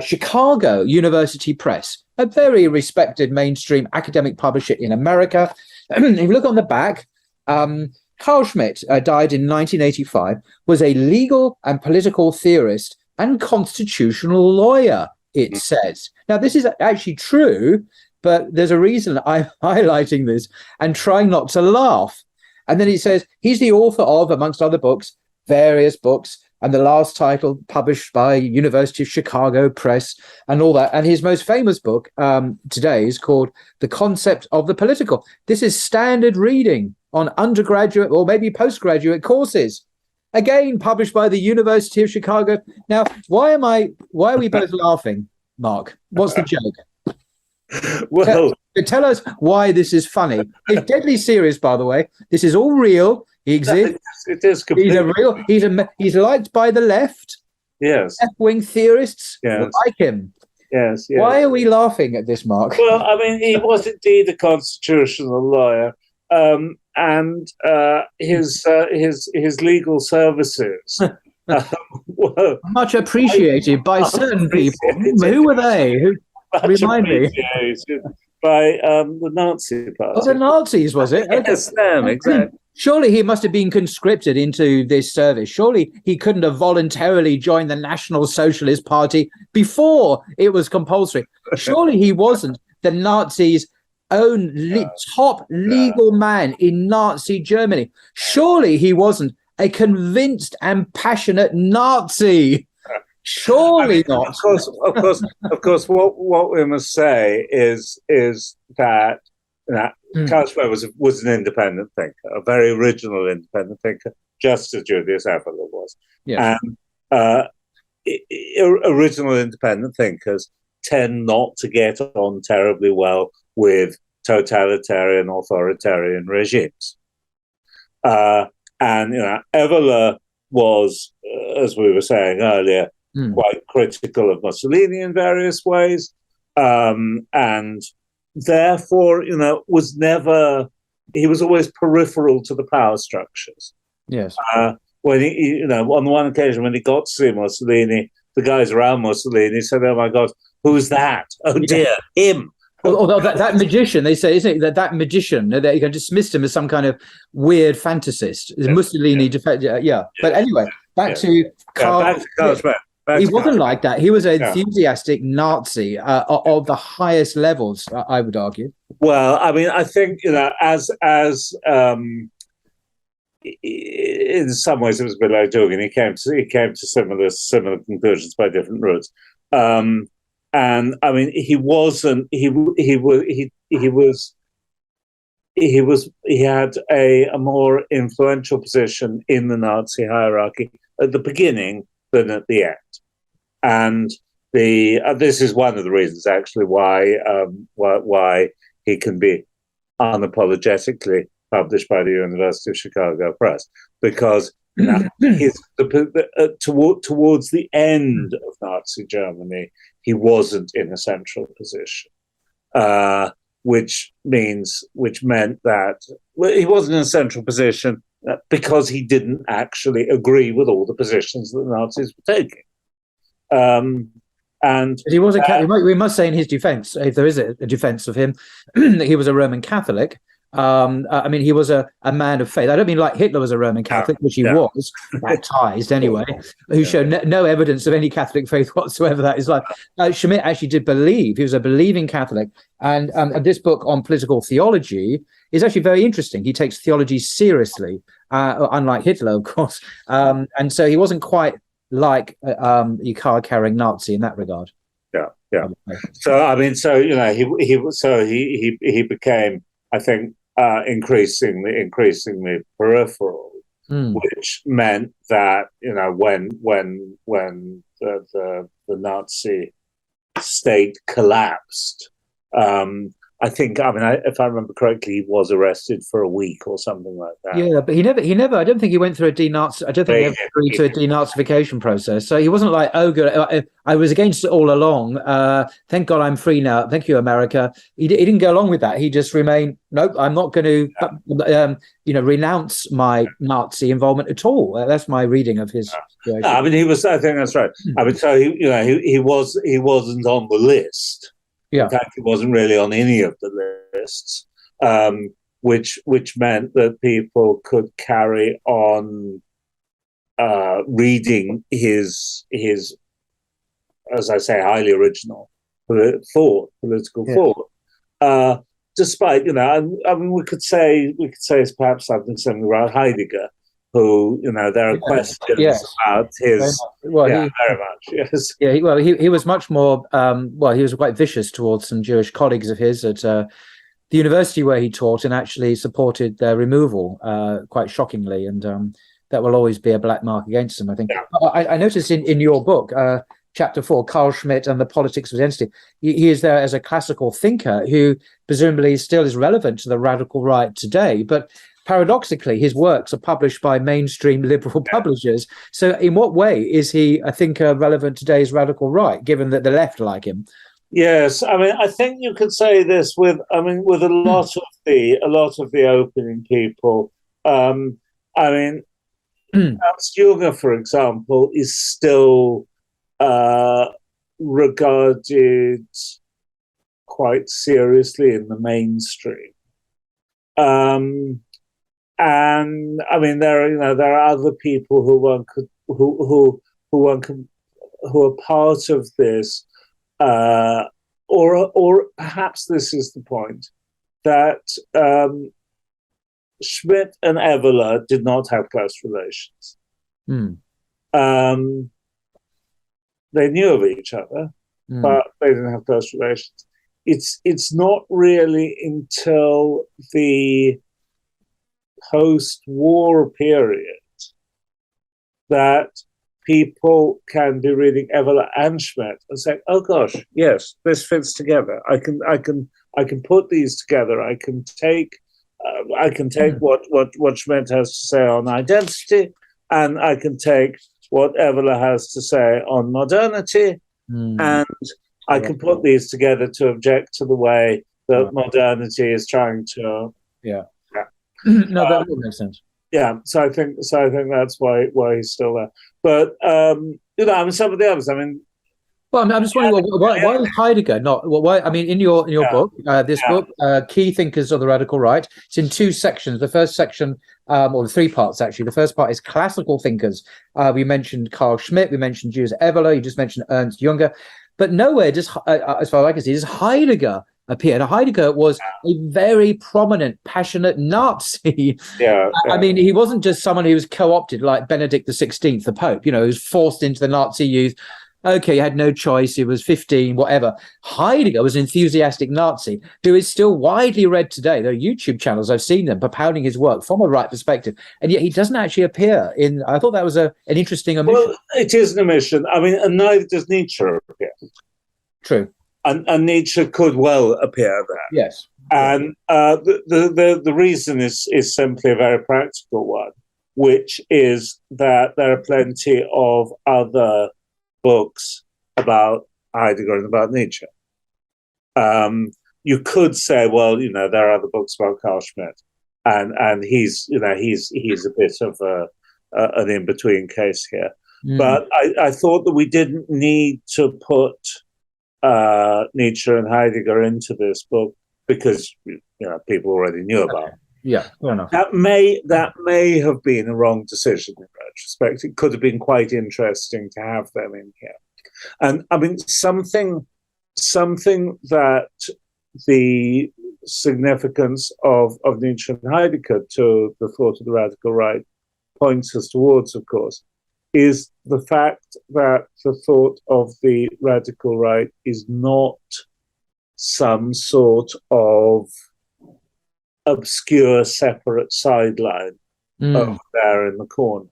Chicago University Press, a very respected mainstream academic publisher in America. If you look on the back, Carl Schmitt died in 1985, was a legal and political theorist and constitutional lawyer, it says. Now, this is actually true, but there's a reason I'm highlighting this and trying not to laugh. And then he says he's the author of, amongst other books, various books, and the last title published by University of Chicago Press and all that. And his most famous book today is called The Concept of the Political. This is standard reading on undergraduate or maybe postgraduate courses. Again, published by the University of Chicago. Now, why are we both laughing, Mark? What's the joke? Well, tell us why this is funny. It's deadly serious, by the way. This is all real. He exists. It is completely. He's liked by the left. Yes. Left-wing theorists like him. Yes. Why are we laughing at this, Mark? Well, I mean, he was indeed a constitutional lawyer, and his legal services. Much appreciated by certain people. Who were they? Who? Remind me. By the Nazi Party. Oh, the Nazis, was it? Okay. Yes, them, exactly. Surely he must have been conscripted into this service. Surely he couldn't have voluntarily joined the National Socialist Party before it was compulsory. Surely he wasn't the Nazis' own top legal man in Nazi Germany. Surely he wasn't a convinced and passionate Nazi. Surely not. Of course. What we must say is that Carl Schmitt was an independent thinker, a very original independent thinker, just as Julius Evola was. Yes. And original independent thinkers tend not to get on terribly well with totalitarian, authoritarian regimes. And Evola was, as we were saying earlier, quite critical of Mussolini in various ways, and therefore, he was always peripheral to the power structures. Yes. When he, on one occasion when he got to see Mussolini, the guys around Mussolini said, "Oh my God, who's that? Oh dear, him." Although that magician, they say, isn't it, that magician, they dismissed him as some kind of weird fantasist. Mussolini, But anyway, back to Carl Schmitt. He wasn't like that. He was an enthusiastic Nazi of the highest levels, I would argue. Well, I mean, I think, as in some ways it was a bit like Dugin. He came to similar conclusions by different routes. And I mean, he had a more influential position in the Nazi hierarchy at the beginning than at the end. And this is one of the reasons, actually, why he can be unapologetically published by the University of Chicago Press, because towards the end of Nazi Germany, he wasn't in a central position, which meant that he wasn't in a central position because he didn't actually agree with all the positions that the Nazis were taking. And he was we must say in his defense, if there is a defense of him, that he was a Roman Catholic. I mean, he was a man of faith. I don't mean like Hitler was a Roman Catholic, which he was, baptized anyway, who showed no evidence of any Catholic faith whatsoever. That is like, Schmitt actually did believe, he was a believing Catholic. And this book on political theology is actually very interesting. He takes theology seriously, unlike Hitler, of course. And so he wasn't quite like a card-carrying Nazi in that regard. Yeah. So I mean, so he became, I think, increasingly peripheral, which meant that when the Nazi state collapsed, I think, if I remember correctly, he was arrested for a week or something like that. Yeah, but he never. I don't think he went through a denazi. I don't think he ever agreed to a denazification process. So he wasn't like, oh, good, I was against it all along. Thank God I'm free now. Thank you, America. He didn't go along with that. He just remained, nope, I'm not going to, renounce my Nazi involvement at all. That's my reading of his. No, I mean, I think that's right. I mean, so he wasn't on the list. Yeah. In fact, he wasn't really on any of the lists, which meant that people could carry on reading his, as I say, highly original political thought. Despite, I mean, we could say it's perhaps something about Heidegger, who, there are questions about his. Very much. Yes. Yeah. He was much more. He was quite vicious towards some Jewish colleagues of his at the university where he taught, and actually supported their removal quite shockingly. And that will always be a black mark against him, I think. Yeah. I noticed in your book, Chapter 4, Carl Schmitt and the Politics of Identity, he is there as a classical thinker who presumably still is relevant to the radical right today, but paradoxically, his works are published by mainstream liberal publishers. So in what way is he a thinker relevant to today's radical right, given that the left like him? Yes, I mean, I think you could say this with a lot of the opening people. Ernst Jünger, for example, is still regarded quite seriously in the mainstream. And I mean, there are other people who are part of this, or perhaps this is the point, that Schmitt and Evola did not have close relations. They knew of each other, but they didn't have close relations. It's not really until the post-war period that people can be reading Evola and Schmitt and say, "Oh gosh, yes, this fits together. I can put these together. I can take what Schmitt has to say on identity, and I can take what Evola has to say on modernity, and I can put these together to object to the way that modernity is trying to." No, that would make sense. Yeah, so I think that's why he's still there. But some of the others. I'm just wondering why is Heidegger not? Why? I mean, in your book, book, Key Thinkers of the Radical Right. It's in two sections. The first section, or three parts actually. The first part is classical thinkers. We mentioned Carl Schmitt. We mentioned Julius Evola. You just mentioned Ernst Jünger, but nowhere does, as far as I can see, does Heidegger appear. Now, Heidegger was a very prominent, passionate Nazi. I mean, he wasn't just someone who was co-opted like Benedict XVI, the Pope, who was forced into the Nazi youth. Okay, he had no choice. He was 15, whatever. Heidegger was an enthusiastic Nazi who is still widely read today. There are YouTube channels, I've seen them, propounding his work from a right perspective. And yet he doesn't actually appear in... I thought that was an interesting omission. Well, it is an omission. I mean, and neither does Nietzsche appear. True. And Nietzsche could well appear there. Yes. And the reason is simply a very practical one, which is that there are plenty of other books about Heidegger and about Nietzsche. You could say, well, there are other books about Carl Schmitt, and he's a bit of an in-between case here. But I thought that we didn't need to put Nietzsche and Heidegger into this book because people already knew about it. Yeah, fair enough. That may have been a wrong decision in retrospect. It could have been quite interesting to have them in here. And I mean, something that the significance of Nietzsche and Heidegger to the thought of the radical right points us towards, of course, is the fact that the thought of the radical right is not some sort of obscure separate sideline over there in the corner.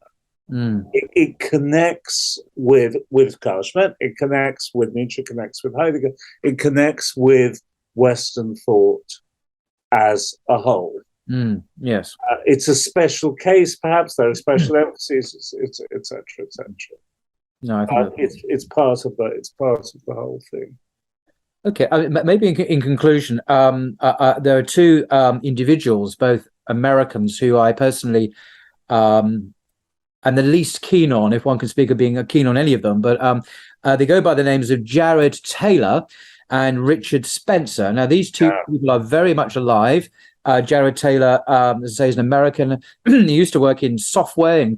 It connects with Carl Schmitt, it connects with Nietzsche, it connects with Heidegger, it connects with Western thought as a whole. Yes. It's a special case, perhaps. There are special emphases, etc., etc. No, I think it's part of the whole thing. Okay, maybe in conclusion, there are two individuals, both Americans, who I personally am the least keen on, if one can speak of being keen on any of them, but they go by the names of Jared Taylor and Richard Spencer. Now, these two people are very much alive. Jared Taylor, as I say, is an American. He used to work in software in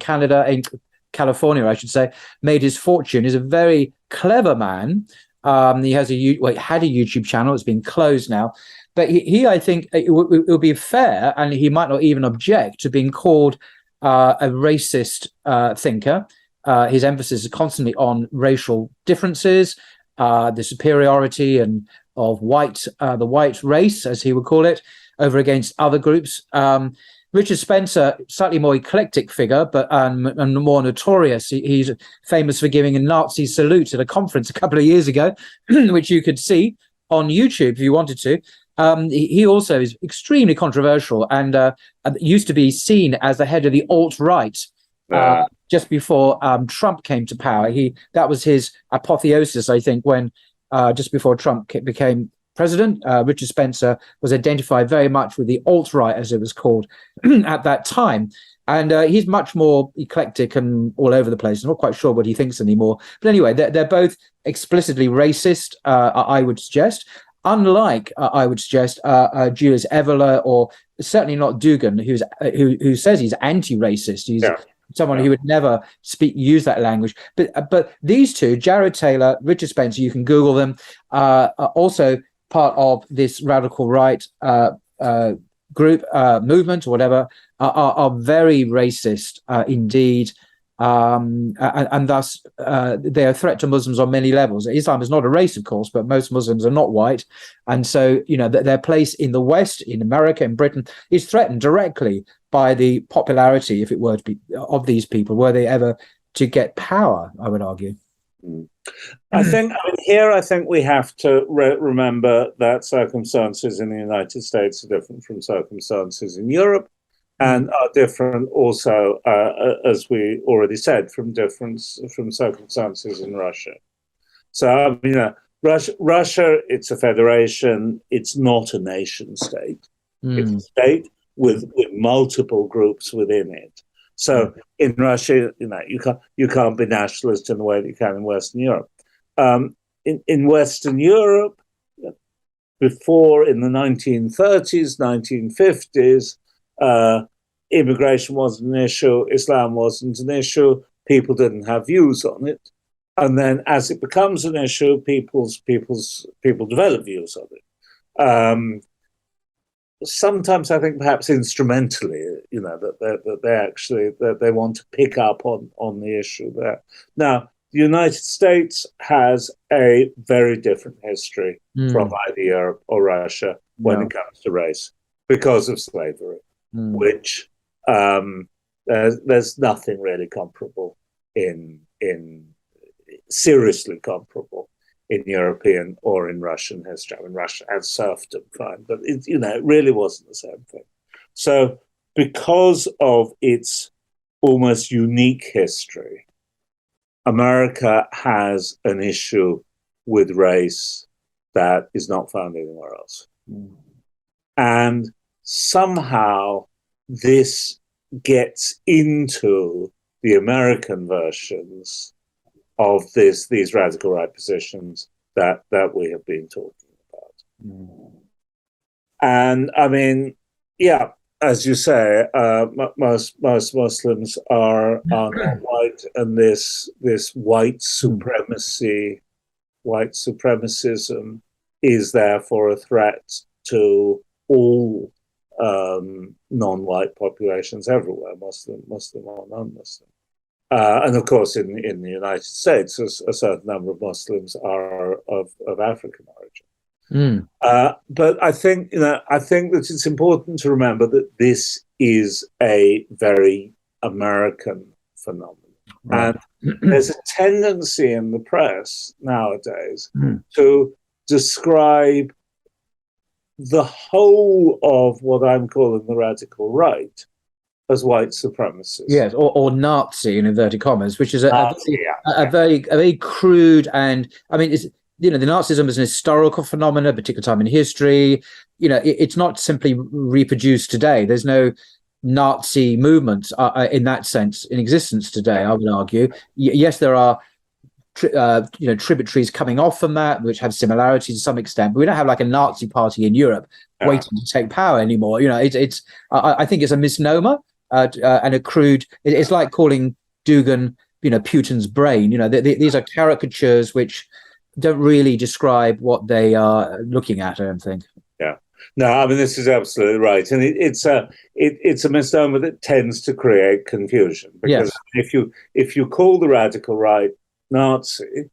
California, I should say, made his fortune. He's a very clever man. He had a YouTube channel. It's been closed now. But he I think it would be fair, and he might not even object to being called a racist thinker. His emphasis is constantly on racial differences, the superiority of the white race, as he would call it, over against other groups. Richard Spencer, slightly more eclectic figure, but and more notorious. He's famous for giving a Nazi salute at a conference a couple of years ago, which you could see on YouTube if you wanted to. He also is extremely controversial and used to be seen as the head of the alt-right just before Trump came to power. That was his apotheosis, I think, when just before Trump became president. Richard Spencer was identified very much with the alt-right, as it was called at that time. And he's much more eclectic and all over the place. I'm not quite sure what he thinks anymore. But anyway, they're both explicitly racist, I would suggest. Unlike, I would suggest, Julius Evola, or certainly not Dugin, who says he's anti-racist. He's someone who would never use that language. But these two, Jared Taylor, Richard Spencer, you can Google them, are also part of this radical right group, movement, or whatever, are very racist indeed. And thus they are a threat to Muslims on many levels. Islam is not a race, of course, but most Muslims are not white. And so, their place in the West, in America, in Britain, is threatened directly by the popularity, if it were to be, of these people, were they ever to get power, I would argue. I think we have to remember that circumstances in the United States are different from circumstances in Europe, and are different also, as we already said, from circumstances in Russia. So, Russia, it's a federation. It's not a nation state. It's a state with multiple groups within it. So in Russia, you can't be nationalist in the way that you can in Western Europe. In Western Europe, before, in the 1930s, 1950s, immigration wasn't an issue, Islam wasn't an issue, people didn't have views on it. And then as it becomes an issue, people develop views on it. Sometimes I think perhaps instrumentally, that they want to pick up on the issue there. Now, the United States has a very different history from either Europe or Russia when it comes to race, because of slavery, which there's nothing really comparable in seriously comparable in European or in Russian history. I mean, Russia had serfdom, fine, but it really wasn't the same thing. So, because of its almost unique history, America has an issue with race that is not found anywhere else. And somehow this gets into the American versions of these radical right positions that we have been talking about. Mm. And I mean, yeah, as you say, most Muslims are not white, and this white supremacism is therefore a threat to all non-white populations everywhere, Muslim or non-Muslim. And of course, in the United States, a certain number of Muslims are of African origin. Mm. But I think that it's important to remember that this is a very American phenomenon, Right. and there's a tendency in the press nowadays to describe the whole of what I'm calling the radical right as white supremacists. Yes, or Nazi in inverted commas, which is a very crude, and I mean, it's, the Nazism is an historical phenomenon, a particular time in history. It's not simply reproduced today. There's no Nazi movement in that sense in existence today. I would argue. Yes, there are tributaries coming off from that, which have similarities to some extent, but we don't have like a Nazi party in Europe waiting to take power anymore. I think it's a misnomer and a crude. It's like calling Dugin, Putin's brain. These are caricatures which don't really describe what they are looking at, I don't think. Yeah. No, I mean, this is absolutely right. And it's a misnomer that tends to create confusion, because if you call the radical right Nazi,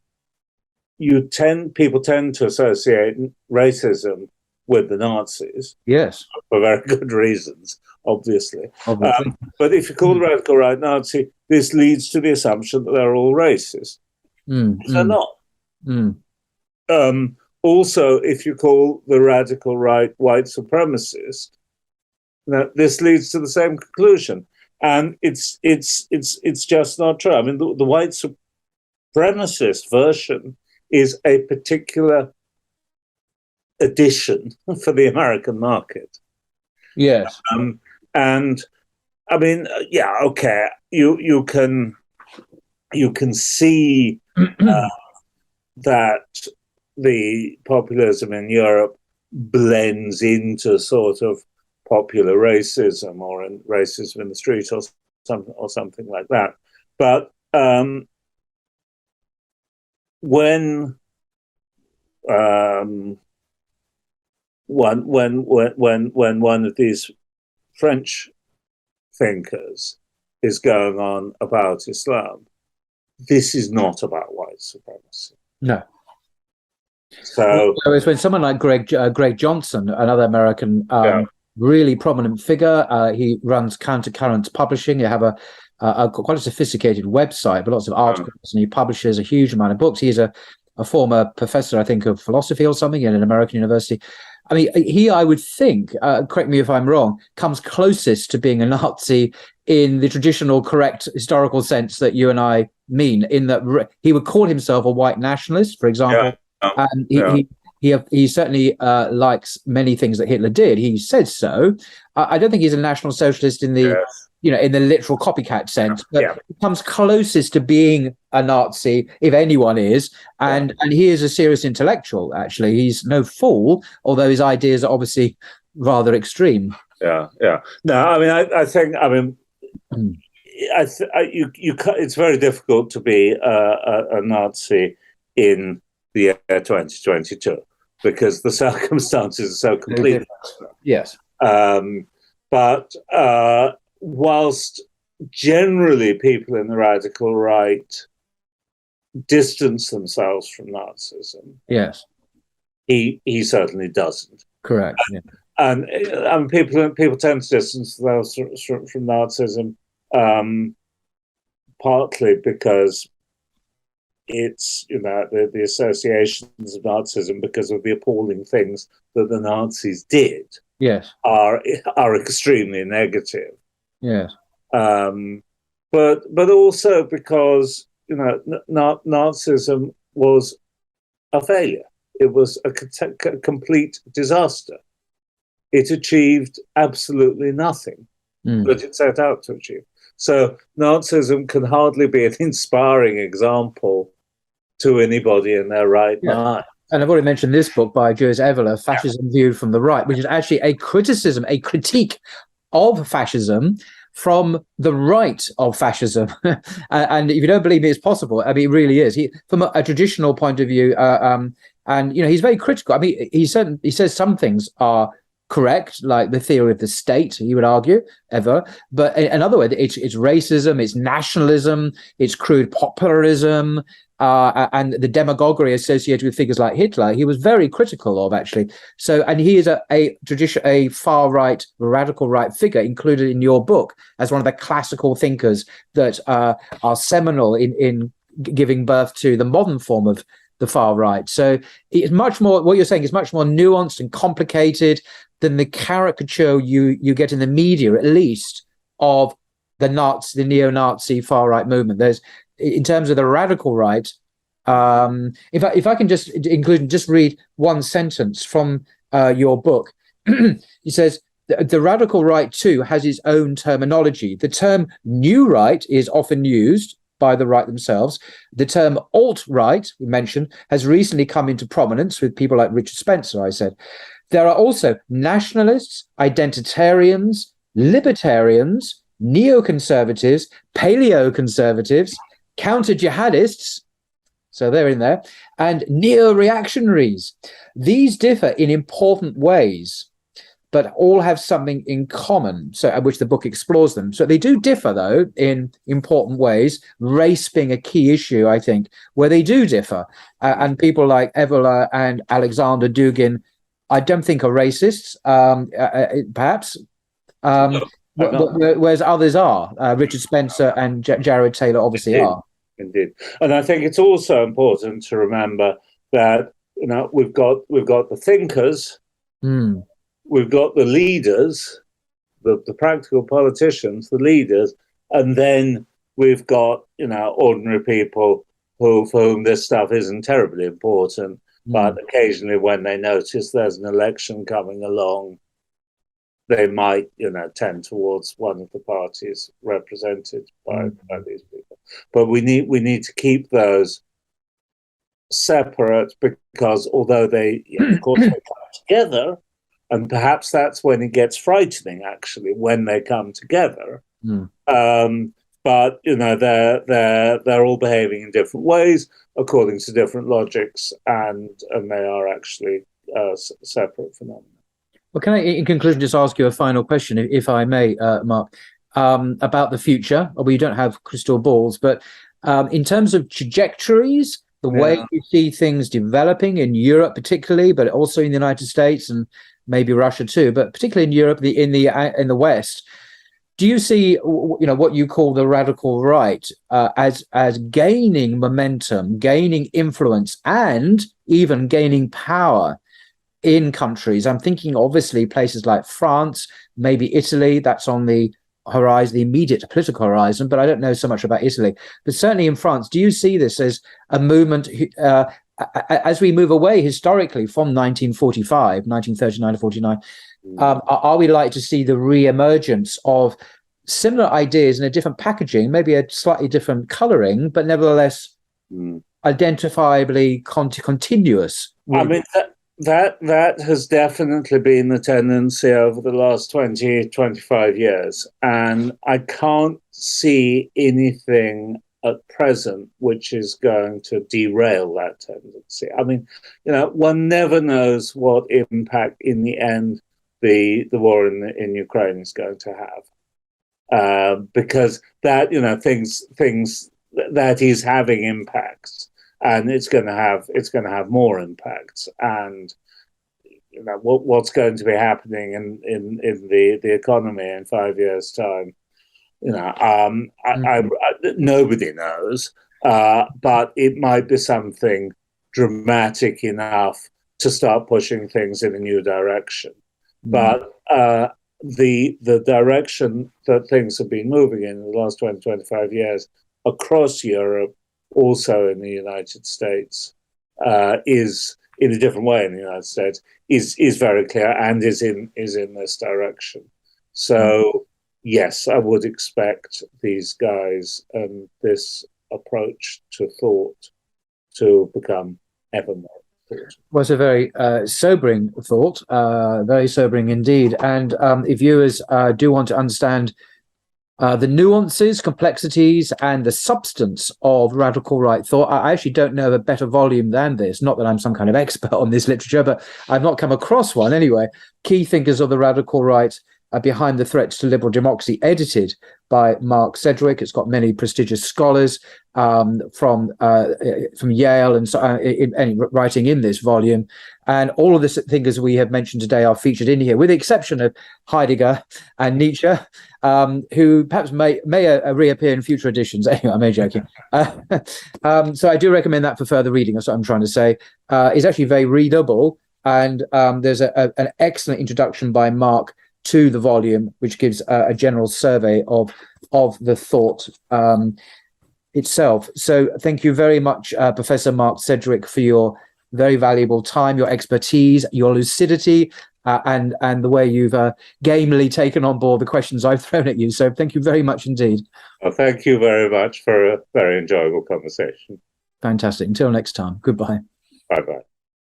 people tend to associate racism with the Nazis. Yes. For very good reasons, obviously. But if you call the radical right Nazi, this leads to the assumption that they're all racist. They're not. Also, if you call the radical right white supremacist, this leads to the same conclusion, and it's just not true. I mean, the white supremacist version is a particular addition for the American market. Yes, and I mean, okay, you can see that the populism in Europe blends into sort of popular racism, or in racism in the street, or something like that. But when one of these French thinkers is going on about Islam, this is not about white supremacy. No. So it's when someone like Greg Johnson, another American, really prominent figure, he runs Countercurrents Publishing. You have a quite a sophisticated website, but lots of articles, and he publishes a huge amount of books. He's a former professor, I think, of philosophy or something in an American university. I mean, he, I would think, correct me if I'm wrong, comes closest to being a Nazi in the traditional correct historical sense that you and I mean, in that he would call himself a white nationalist, for example. And he certainly likes many things that Hitler did. He says so. I don't think he's a National Socialist in the in the literal copycat sense, but he comes closest to being a Nazi, if anyone is. And he is a serious intellectual. Actually, he's no fool, although his ideas are obviously rather extreme. No, I mean, I think, it's very difficult to be a Nazi in the year 2022, because the circumstances are so completely different. Yes. But whilst generally people in the radical right distance themselves from Nazism, yes, he certainly doesn't. Correct. And people tend to distance themselves from Nazism, partly because it's the associations of Nazism, because of the appalling things that the Nazis did, are extremely negative. Yes, but also because Nazism was a failure. It was a complete disaster. It achieved absolutely nothing that it set out to achieve. So Nazism can hardly be an inspiring example to anybody in their right mind. And I've already mentioned this book by Julius Evola, Fascism Viewed from the Right, which is actually a criticism, a critique of fascism from the right of fascism. And if you don't believe me, it's possible. I mean, it really is. From a traditional point of view, and he's very critical. I mean, he says some things are correct, like the theory of the state, he would argue, but in other words, it's racism, it's nationalism, it's crude popularism, and the demagoguery associated with figures like Hitler. He was very critical of, actually. So, and he is a far right, radical right figure included in your book as one of the classical thinkers that are seminal in giving birth to the modern form of the far right. So it's much more, what you're saying is much more nuanced and complicated than the caricature you get in the media, at least, of the neo-Nazi far right movement. There's, in terms of the radical right, if I can just read one sentence from your book. He says, the radical right too has its own terminology. The term new right is often used by the right themselves. The term alt-right, we mentioned, has recently come into prominence with people like Richard Spencer, I said. There are also nationalists, identitarians, libertarians, neoconservatives, paleoconservatives, counter-jihadists, so they're in there, and neo-reactionaries. These differ in important ways, but all have something in common, so which the book explores them. So they do differ, though, in important ways, race being a key issue, I think, where they do differ. And people like Evola and Alexander Dugin, I don't think are racists, perhaps, whereas others are. Richard Spencer and Jared Taylor obviously are. Indeed. And I think it's also important to remember that we've got the thinkers, we've got the leaders, the practical politicians, the leaders, and then we've got ordinary people for whom this stuff isn't terribly important. But occasionally, when they notice there's an election coming along, they might, tend towards one of the parties represented by these people. But we need to keep those separate, because although they, of course, they come together, and perhaps that's when it gets frightening, actually, when they come together. But they're all behaving in different ways according to different logics, and they are actually separate phenomena. Well, can I, in conclusion, just ask you a final question, if I may, Mark, about the future? Well, you don't have crystal balls, but in terms of trajectories, the way you see things developing in Europe, particularly, but also in the United States and maybe Russia too, but particularly in Europe, in the West. Do you see, what you call the radical right as gaining momentum, gaining influence, and even gaining power in countries? I'm thinking, obviously, places like France, maybe Italy. That's on the horizon, the immediate political horizon. But I don't know so much about Italy. But certainly in France, do you see this as a movement as we move away historically from 1939 to 49? Are we likely to see the re-emergence of similar ideas in a different packaging, maybe a slightly different colouring, but nevertheless identifiably continuous? I mean, that has definitely been the tendency over the last 20, 25 years. And I can't see anything at present which is going to derail that tendency. I mean, one never knows what impact in the end the war in Ukraine is going to have, because that things that is having impacts, and it's going to have more impacts, and what's going to be happening in the economy in 5 years' time. Nobody knows, but it might be something dramatic enough to start pushing things in a new direction. But the direction that things have been moving in the last 20, 25 years across Europe, also in the United States, is in a different way in the United States, is very clear and is in this direction. So yes, I would expect these guys and this approach to thought to become ever more important. Was a very sobering thought, very sobering indeed. And if viewers do want to understand the nuances, complexities, and the substance of radical right thought, I actually don't know of a better volume than this. Not that I'm some kind of expert on this literature, but I've not come across one anyway. Key Thinkers of the Radical Right, Behind the Threats to Liberal Democracy, edited by Mark Sedgwick. It's got many prestigious scholars from Yale and so writing in this volume. And all of the thinkers we have mentioned today are featured in here, with the exception of Heidegger and Nietzsche, who perhaps may reappear in future editions. Anyway, I'm only joking. So I do recommend that for further reading. That's what I'm trying to say. It's actually very readable, and there's an excellent introduction by Mark to the volume, which gives a general survey of the thought itself. So thank you very much, Professor Mark Sedgwick, for your very valuable time, your expertise, your lucidity, and the way you've gamely taken on board the questions I've thrown at you. So thank you very much indeed. Well, thank you very much for a very enjoyable conversation. Fantastic. Until next time. Goodbye. Bye-bye.